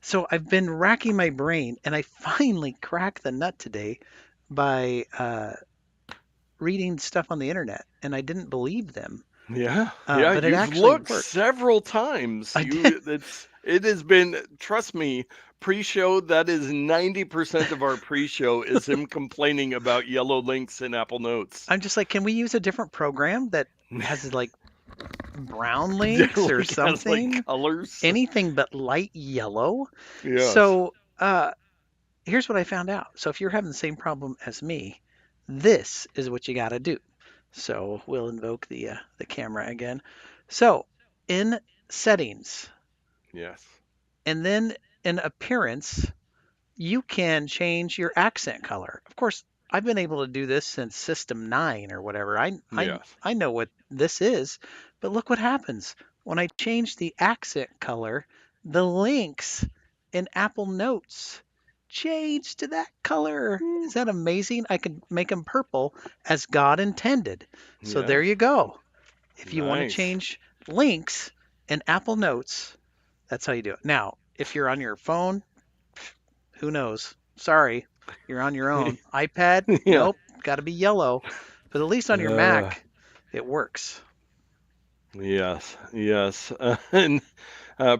So I've been racking my brain, and I finally cracked the nut today by reading stuff on the internet, and I didn't believe them. Yeah. But it You've actually looked worked. several times. I did. It has been, trust me, pre-show, that is 90% of our pre-show is him complaining about yellow links in Apple Notes. I'm just like, can we use a different program that has like brown links or Like, has, something? like, colors. Anything but light yellow. Yes. So here's what I found out. So if you're having the same problem as me, this is what you got to do. So we'll invoke the camera again. So in settings. Yes. And then in appearance, you can change your accent color. Of course, I've been able to do this since System 9 or whatever. Yes. I know what this is, but look what happens. When I change the accent color, the links in Apple Notes change to that color. Is that amazing? I can make them purple as God intended. So there Yes. you go. If you want to Nice. change links in Apple Notes, that's how you do it. Now, if you're on your phone, who knows? Sorry, you're on your own. iPad, Yeah. nope, got to be yellow. But at least on your Mac, it works. Yes. Yes. And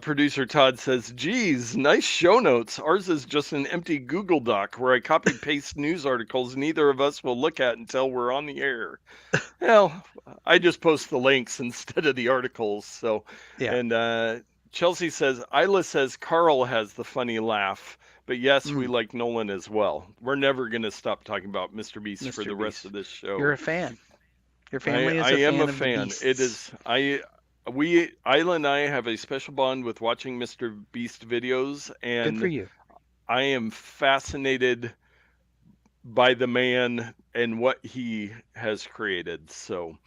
producer Todd says, geez, nice show notes. Ours is just an empty Google Doc where I copy paste news articles neither of us will look at until we're on the air. Well, I just post the links instead of the articles. So, Yeah. and Chelsea says, Isla says Carl has the funny laugh. But yes, we like Nolan as well. We're never going to stop talking about MrBeast for the rest of this show. You're a fan. Your family is I a fan am a of the fan. Beasts. It is Isla and I have a special bond with watching MrBeast videos, and Good for you. I am fascinated by the man and what he has created. So,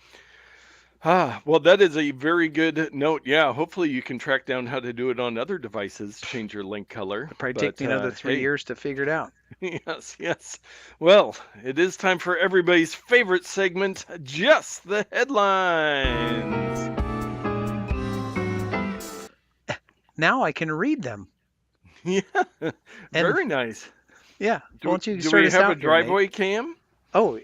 well, that is a very good note. Yeah, hopefully you can track down how to do it on other devices. Change your link color. It'll probably take me another 3 years to figure it out. Yes, yes. Well, it is time for everybody's favorite segment, Just the Headlines. Now I can read them. Yeah, very nice. Yeah. Won't you do start we us have out a here, driveway Nate? cam? Oh,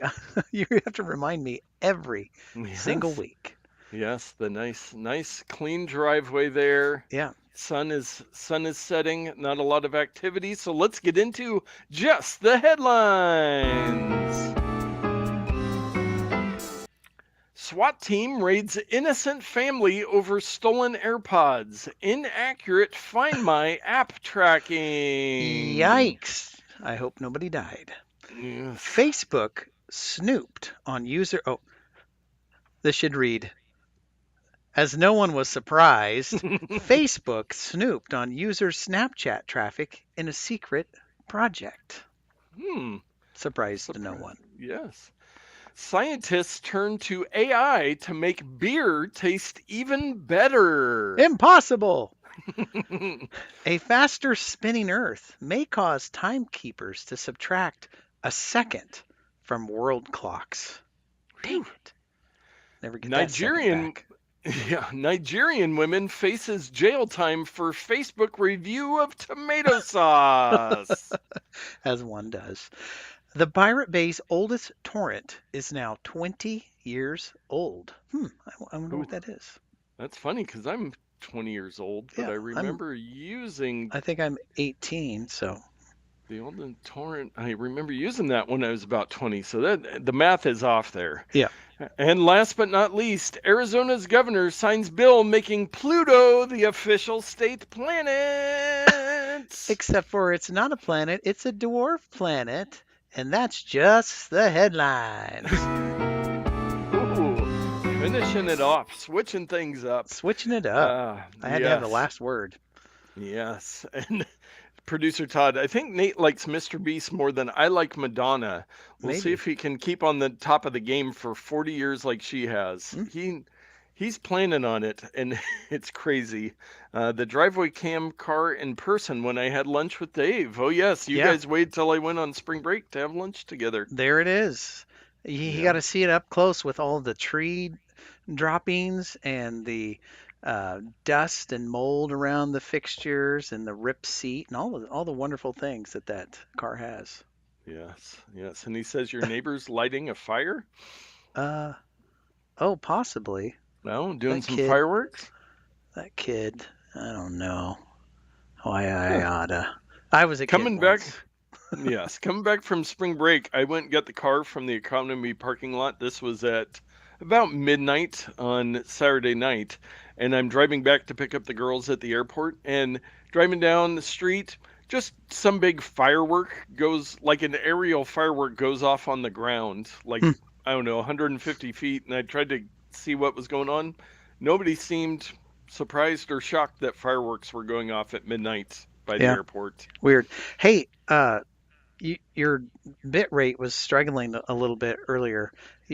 you have to remind me every single week. Yes, the nice clean driveway there. Yeah. Sun is setting, not a lot of activity, so let's get into Just the Headlines. SWAT team raids innocent family over stolen AirPods. Inaccurate FindMy app tracking. Yikes. I hope nobody died. Yes. Facebook snooped on user. Oh, this should read. As no one was surprised, Facebook snooped on user Snapchat traffic in a secret project. Surprise to no one. Yes. Scientists turn to AI to make beer taste even better. Impossible! A faster spinning Earth may cause timekeepers to subtract a second from world clocks. Dang it. Never get that second back. Nigerian women faces jail time for Facebook review of tomato sauce. As one does. The Pirate Bay's oldest torrent is now 20 years old. I wonder what that is. That's funny because I'm 20 years old, but I remember using... I think I'm 18, so... The old torrent, I remember using that when I was about 20, so that the math is off there. Yeah. And last but not least, Arizona's governor signs bill making Pluto the official state planet. Except for it's not a planet, it's a dwarf planet. And that's just the headlines. Ooh, finishing it off, switching things up. Switching it up. I had to have the last word. Yes. And producer Todd, I think Nate likes MrBeast more than I like Madonna. We'll see if he can keep on the top of the game for 40 years like she has. He's planning on it, and it's crazy. The driveway cam car in person when I had lunch with Dave. Oh, yes, you guys waited till I went on spring break to have lunch together. There it is. You got to see it up close with all the tree droppings and the dust and mold around the fixtures and the ripped seat and all the wonderful things that car has. Yes, yes. And he says your neighbor's lighting a fire? Oh, possibly. No, doing some fireworks? That kid, I don't know. Why I oughta. I was a coming kid back. once. Yes, coming back from spring break, I went and got the car from the Economy parking lot. This was at about midnight on Saturday night, and I'm driving back to pick up the girls at the airport, and driving down the street, just some big firework goes, like an aerial firework goes off on the ground, like, I don't know, 150 feet, and I tried to see what was going on. Nobody seemed surprised or shocked that fireworks were going off at midnight by the airport. Weird. Hey, Your bit rate was struggling a little bit earlier.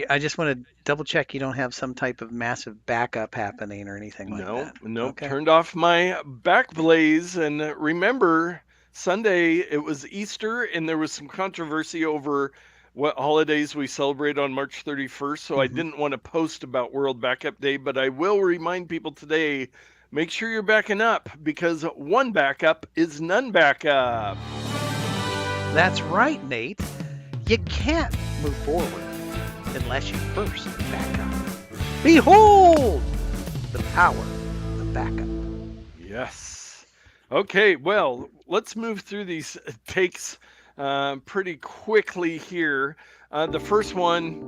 I just want to double check you don't have some type of massive backup happening or anything like Nope, that. nope. Okay. Turned off my back blaze, and remember, Sunday it was Easter, and there was some controversy over what holidays we celebrate on March 31st. So I hmm didn't want to post about World Backup Day, but I will remind people today: make sure you're backing up because one backup is none backup. That's right, Nate. You can't move forward unless you first back up. Behold the power of backup. Yes. Okay, well, let's move through these takes pretty quickly here. The first one,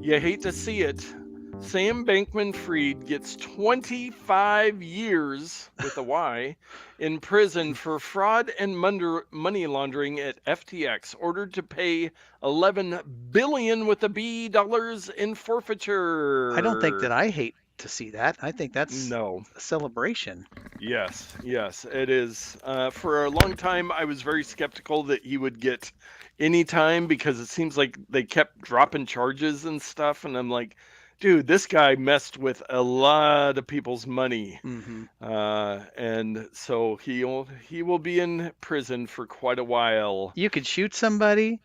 you hate to see it. Sam Bankman-Fried gets 25 years, with a Y, in prison for fraud and money laundering at FTX, ordered to pay 11 billion with a B dollars in I don't think that forfeiture. I hate to see that. I think that's No. a celebration. Yes, yes, it is. For a long time, I was very skeptical that he would get any time because it seems like they kept dropping charges and stuff. And I'm like, dude, this guy messed with a lot of people's money. hmm And so he will be in prison for quite a while. You could shoot somebody,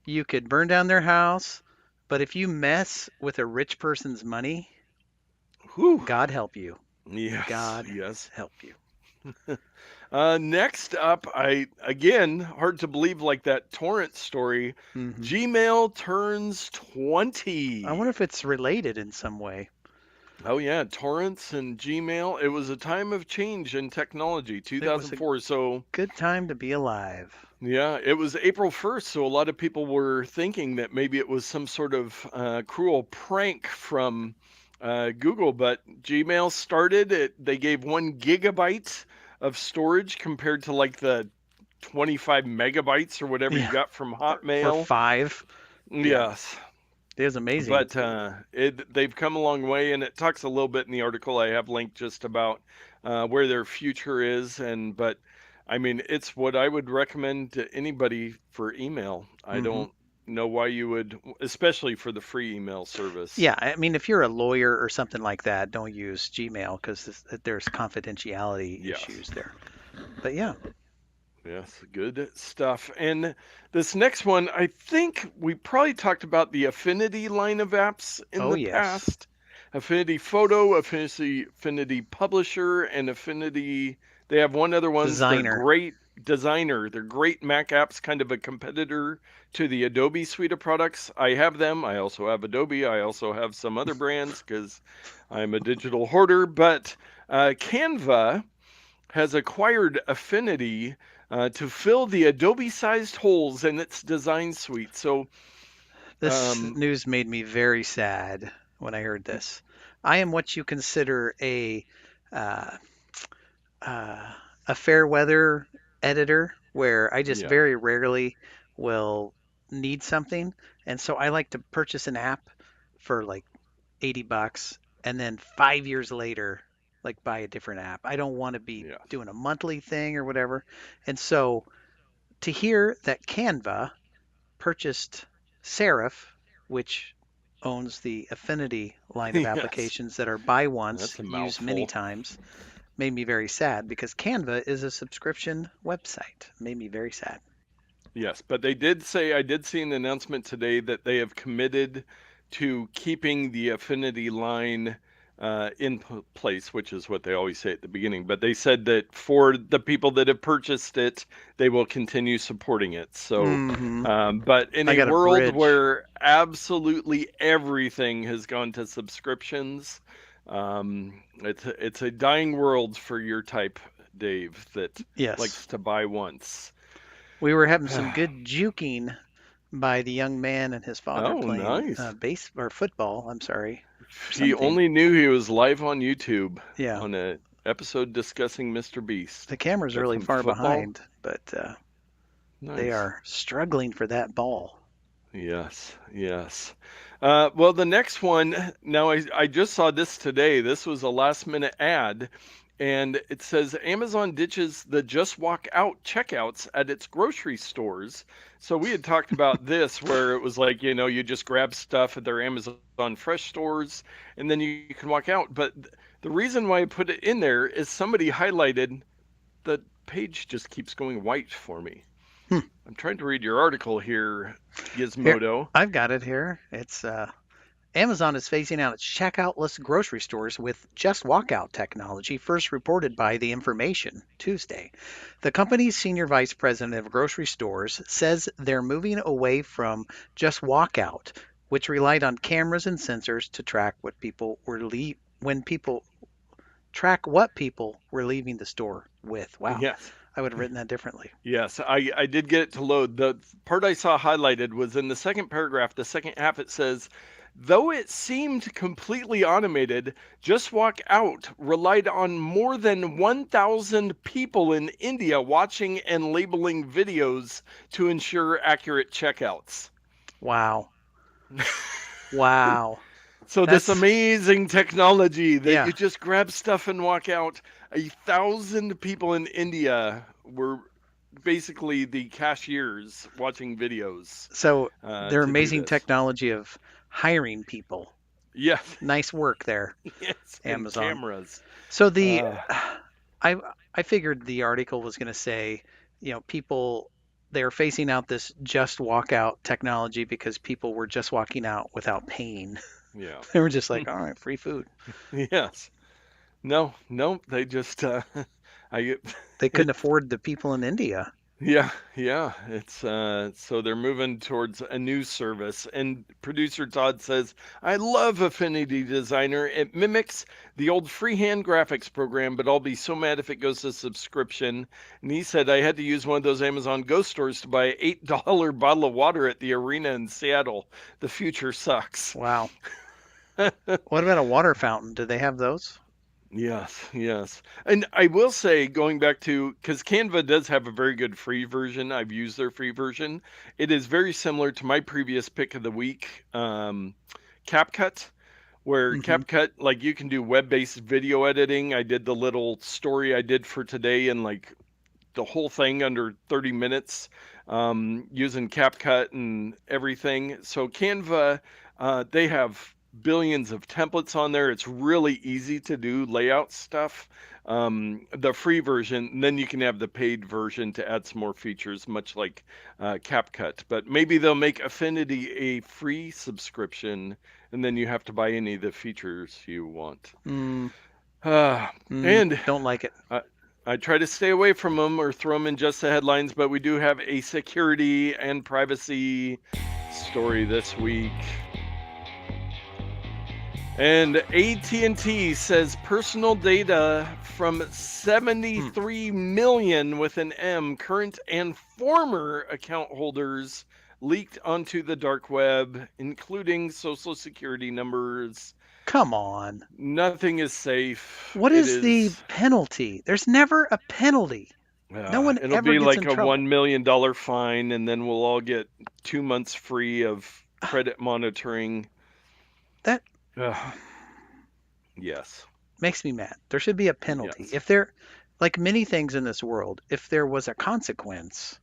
you could burn down their house, but if you mess with a rich person's money, Whew. God help you. Yes, God yes. help you. Next up, hard to believe, like that torrent story. hmm Gmail turns I 20. wonder if it's related in some way. Oh yeah, torrents and Gmail. It was a time of change in technology, It was a 2004. So good time to be alive. yeah, it was April 1st. So a lot of people were thinking that maybe it was some sort of cruel prank from Google, but Gmail started it. They gave 1 gigabyte of storage compared to like the 25 megabytes or whatever you Yeah, got from for Hotmail. 5. Yeah, Yes. it was amazing. But they've come a long way, and it talks a little bit in the article I have linked just about where their future is. But I mean, it's what I would recommend to anybody for email. I hmm don't know why you would, especially for the free email service. Yeah, I mean, if you're a lawyer or something like that, don't use Gmail because there's confidentiality Yes. issues there. But yeah, Yes, good stuff. And this next one, I think we probably talked about the Affinity line of apps in oh the yes, past. Affinity Photo, Affinity Publisher, and Affinity. They have one other ones. They're designer. great designer. They're great Mac apps, kind of a competitor to the Adobe suite of products. I have them. I also have Adobe. I also have some other brands because I'm a digital hoarder. But Canva has acquired Affinity to fill the Adobe-sized holes in its design suite. So, This um, news made me very sad when I heard this. I am what you consider uh, a fair weather editor, where I just yeah, very rarely will need something, and so I like to purchase an app for like $80 and then 5 years later like buy a different app. I don't want to be yeah, doing a monthly thing or whatever. And so to hear that Canva purchased Serif, which owns the Affinity line of yes, applications that are buy once, that's a use many mouthful. times, made me very sad because Canva is a subscription website. Made me very sad. Yes, but they did say, I did see an announcement today that they have committed to keeping the Affinity line in place, which is what they always say at the beginning. But they said that for the people that have purchased it, they will continue supporting it. So, hmm but in I a got a world bridge. where absolutely everything has gone to subscriptions, it's a dying world for your type, Dave, that Yes. likes to buy once. We were having some good juking by the young man and his father Oh, playing nice. base or football. I'm sorry, or He something. only knew he was live on YouTube Yeah, on an episode discussing MrBeast. the camera's Got really some far football. behind, but they Nice. are struggling for that ball. Yes, yes. Well, the next one, now I just saw this today. This was a last minute ad. and it says Amazon ditches the just walk out checkouts at its grocery stores. So we had talked about this where it was like, you just grab stuff at their Amazon Fresh stores and then you can walk out. But the reason why I put it in there is somebody highlighted the page just keeps going white for me. Hmm. I'm trying to read your article here, Here, Gizmodo. I've got it here. It's Amazon is phasing out its checkoutless grocery stores with just walkout technology, first reported by The Information Tuesday. The company's senior vice president of grocery stores says they're moving away from just walkout, which relied on cameras and sensors to track what people were leaving the store with. Wow. Yes. I would have written that differently. Yes, I did get it to load. The part I saw highlighted was in the second paragraph, the second half. It says, though it seemed completely automated, Just Walk Out relied on more than 1,000 people in India watching and labeling videos to ensure accurate checkouts. Wow. Wow. So this amazing technology that you just grab stuff and walk out. 1,000 people in India were basically the cashiers watching videos. So their amazing technology of hiring people. Yes. Nice work there. Yes. Amazon. And cameras. So I figured the article was going to say, people, they're phasing out this just walkout technology because people were just walking out without paying. Yeah. They were just like, all right, free food. Yes. No, they just they couldn't afford the people in India. Yeah. It's so they're moving towards a new service. And producer Todd says, I love Affinity Designer. It mimics the old freehand graphics program, but I'll be so mad if it goes to subscription. And he said, I had to use one of those Amazon Go stores to buy an $8 bottle of water at the arena in Seattle. The future sucks. Wow. What about a water fountain? Do they have those? Yes. And I will say, going back to, because Canva does have a very good free version. I've used their free version. It is very similar to my previous pick of the week, CapCut, where CapCut, like you can do web-based video editing. I did the little story I did for today and like the whole thing under 30 minutes using CapCut and everything. So Canva, they have billions of templates on there. It's really easy to do layout stuff. The free version, and then you can have the paid version to add some more features, much like CapCut. But maybe they'll make Affinity a free subscription, and then you have to buy any of the features you want. And don't like it. I try to stay away from them or throw them in just the headlines, but we do have a security and privacy story this week. And AT&T says personal data from 73 million with an M current and former account holders leaked onto the dark web, including social security numbers. Come on. Nothing is safe. What is the penalty? There's never a penalty. No one It'll ever be gets like in a trouble. $1 million fine, and then we'll all get 2 months free of credit monitoring. That yes. Makes me mad. There should be a penalty. Yes. If there, like many things in this world, if there was a consequence,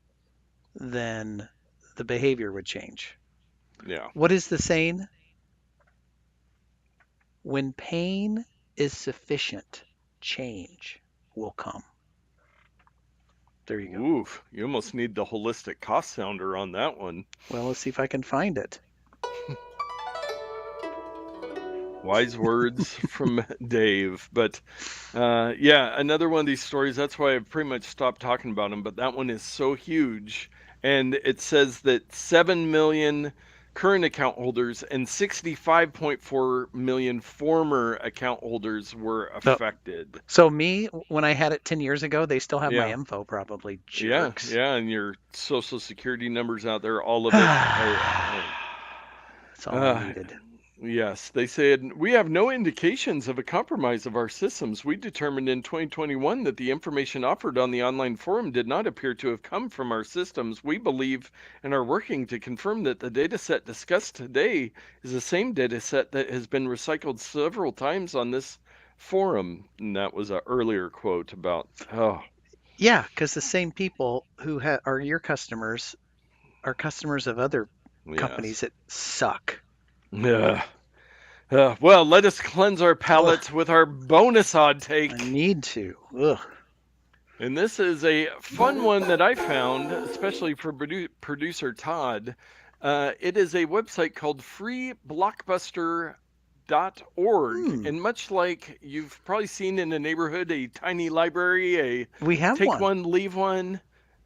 then the behavior would change. Yeah. What is the saying? When pain is sufficient, change will come. There you go. Oof, you almost need the holistic cost sounder on that one. Well, let's see if I can find it. Wise words from Dave. But another one of these stories, that's why I've pretty much stopped talking about them. But that one is so huge. And it says that 7 million current account holders and 65.4 million former account holders were affected. So me, when I had it 10 years ago, they still have my info probably. Jerks. Yeah, and your social security numbers out there, all of it. That's all I needed. Yes, they said, we have no indications of a compromise of our systems. We determined in 2021 that the information offered on the online forum did not appear to have come from our systems. We believe and are working to confirm that the data set discussed today is the same data set that has been recycled several times on this forum, and that was an earlier quote about, oh, Yeah, because the same people who are your customers are customers of other yes. companies that suck. Yeah. Well, let us cleanse our Ugh, palates with our bonus odd I take. need to. Ugh. And this is a fun one that I found, especially for producer Todd. It is a website called freeblockbuster.org. Hmm. And much like you've probably seen in the neighborhood, a tiny library, a We have take one. one, leave one.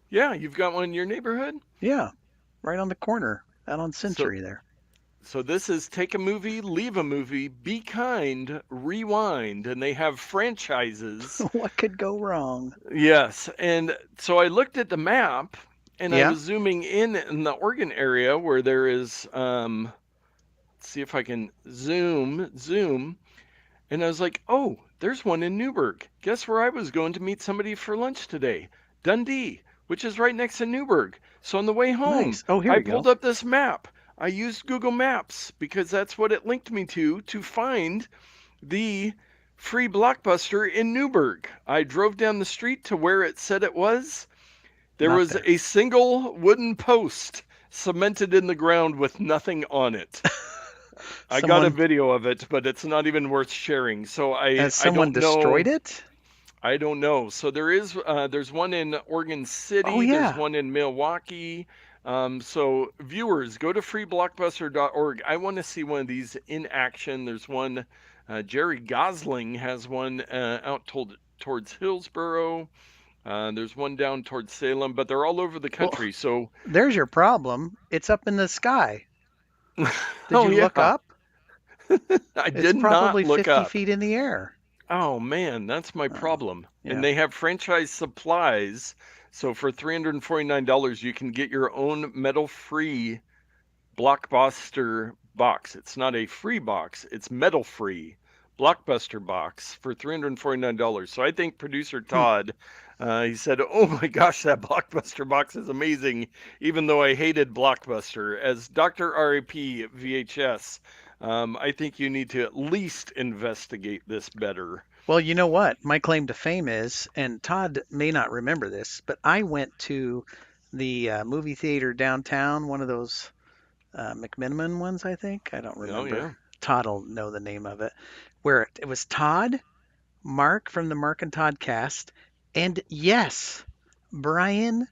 Yeah, you've got one in your neighborhood? Yeah, right on the corner out on So Century there. So this is take a movie, leave a movie, be kind, rewind, and they have franchises. What could go wrong? Yes, and so I looked at the map and I Yeah, was zooming in the Oregon area where there is let's see if I can zoom, and I was like, "Oh, there's one in Newburgh. Guess where I was going to meet somebody for lunch today? Dundee, which is right next to Newburgh." So on the way home, nice. Oh, here I we pulled go. up this map. I used Google Maps because that's what it linked me to find the free Blockbuster in Newburgh. I drove down the street to where it said it was. There Not was there. a single wooden post cemented in the ground with nothing on it. I got a Someone video of it, but it's not even worth sharing. So has I someone don't destroyed know. it? I don't know. So there's one in Oregon Oh City, there's yeah. one in Milwaukee. So viewers, go to freeblockbuster.org. I want to see one of these in action. There's one. Jerry Gosling has one out towards Hillsboro. There's one down towards Salem, but they're all over the Well, country. So, there's your problem. It's up in the sky. Did oh you look yeah, up? I It's did not probably look 50 up. feet in the air. Oh man, that's my Oh, problem. And yeah. they have franchise supplies. So for $349, you can get your own metal-free Blockbuster box. It's not a free box, it's metal-free Blockbuster box for $349. So I think producer Hmm. Todd, he said, "Oh my gosh, that Blockbuster box is amazing," even though I hated Blockbuster. As Dr. RAP VHS, I think you need to at least investigate this better. Well, you know what? My claim to fame is, and Todd may not remember this, but I went to the movie theater downtown, one of those McMiniman ones, I think. I don't Oh remember. yeah. Todd will know the name of it. Where it was Todd, Mark from the Mark and Todd cast, and yes, Brian,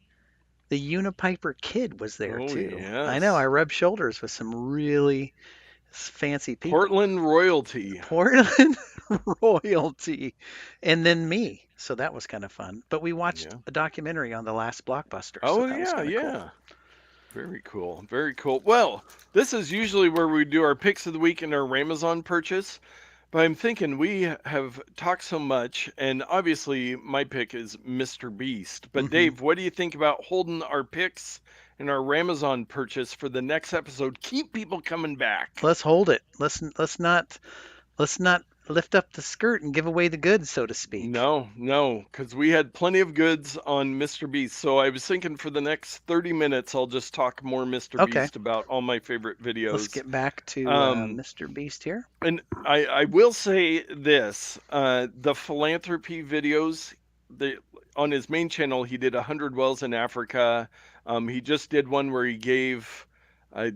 the Unipiper kid, was there Oh too. I know I yes. rubbed shoulders with some really fancy people. Portland royalty. Portland royalty, and then me. So that was kind of fun. But we watched Yeah. a documentary on the last Blockbuster, so Oh that was yeah, kind of cool. yeah. Very cool. Very cool. Well, this is usually where we do our picks of the week and our Amazon purchase. But I'm thinking we have talked so much, and obviously my pick is MrBeast. But Hmm. Dave, what do you think about holding our picks and our Amazon purchase for the next episode? Keep people coming back. Let's hold it. Let's not lift up the skirt and give away the goods, so to speak. No, because we had plenty of goods on MrBeast. So I was thinking for the next 30 minutes, I'll just talk more Okay, MrBeast about all my favorite let's videos. get back to Um, Mr. Beast here. and I will say this: the philanthropy videos, on his main channel, he did 100 wells in Africa. He just did one where he gave a,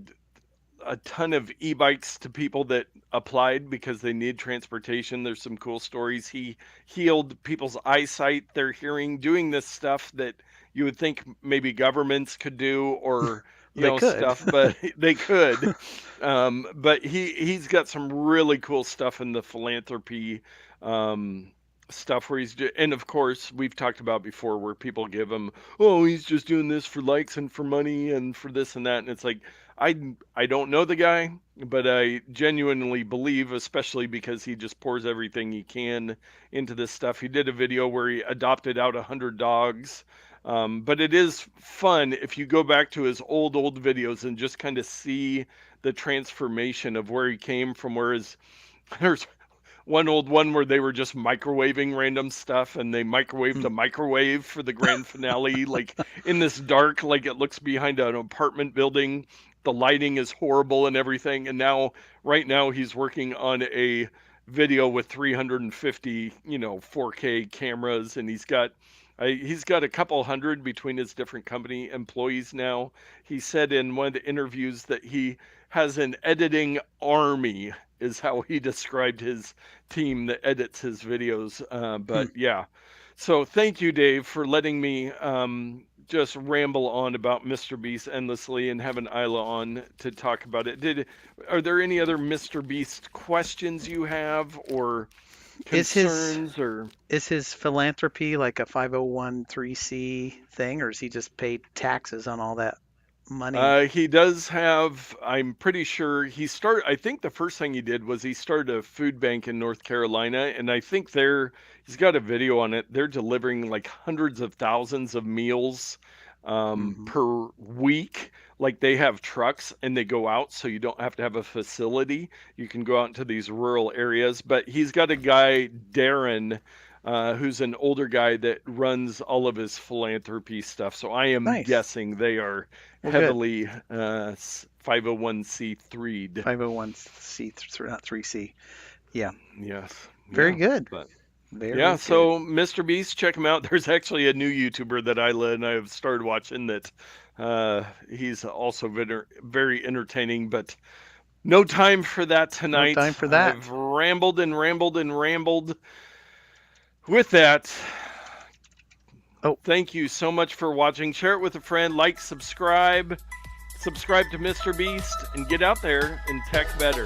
a ton of e-bikes to people that applied because they need transportation. There's some cool stories. He healed people's eyesight, their hearing, doing this stuff that you would think maybe governments could do, or They could. stuff, but they could. But he's got some really cool stuff in the philanthropy um, stuff where and of course we've talked about before where people give him, oh, he's just doing this for likes and for money and for this and that, and it's like I don't know the guy, but I genuinely believe, especially because he just pours everything he can into this stuff. He did a video where he adopted out 100 dogs. But it is fun if you go back to his old videos and just kind of see the transformation of where he came from. Whereas there's one old one where they were just microwaving random stuff and they microwaved Hmm. a microwave for the grand finale, like in this dark, like it looks behind an apartment building. The lighting is horrible and everything. And now, right now, he's working on a video with 350, 4K cameras, and he's got a couple hundred between his different company employees now. He said in one of the interviews that he has an editing army, is how he described his team that edits his videos. But yeah, so thank you, Dave, for letting me just ramble on about MrBeast endlessly and having Isla on to talk about it. Are there any other MrBeast questions you have, or concerns, Is his philanthropy like a 501(c)(3) thing, or does he just pay taxes on all that money? He does have, I'm pretty sure I think the first thing he did was he started a food bank in North Carolina, and I think he's got a video on it. They're delivering like hundreds of thousands of meals per week. Like, they have trucks and they go out, so you don't have to have a facility. You can go out into these rural areas. But he's got a guy, Darren, who's an older guy that runs all of his philanthropy stuff. So I am Nice. guessing they are heavily 501c3. 501(c), not 3C. Yeah. Yes. Very good. But Very yeah, good. so MrBeast, check him out. There's actually a new YouTuber that Isla and I have started watching that he's also very entertaining, but no time for that tonight. No time for that. I've rambled and rambled and rambled. With that, thank you so much for watching. Share it with a friend, like, subscribe to MrBeast, and get out there and tech better.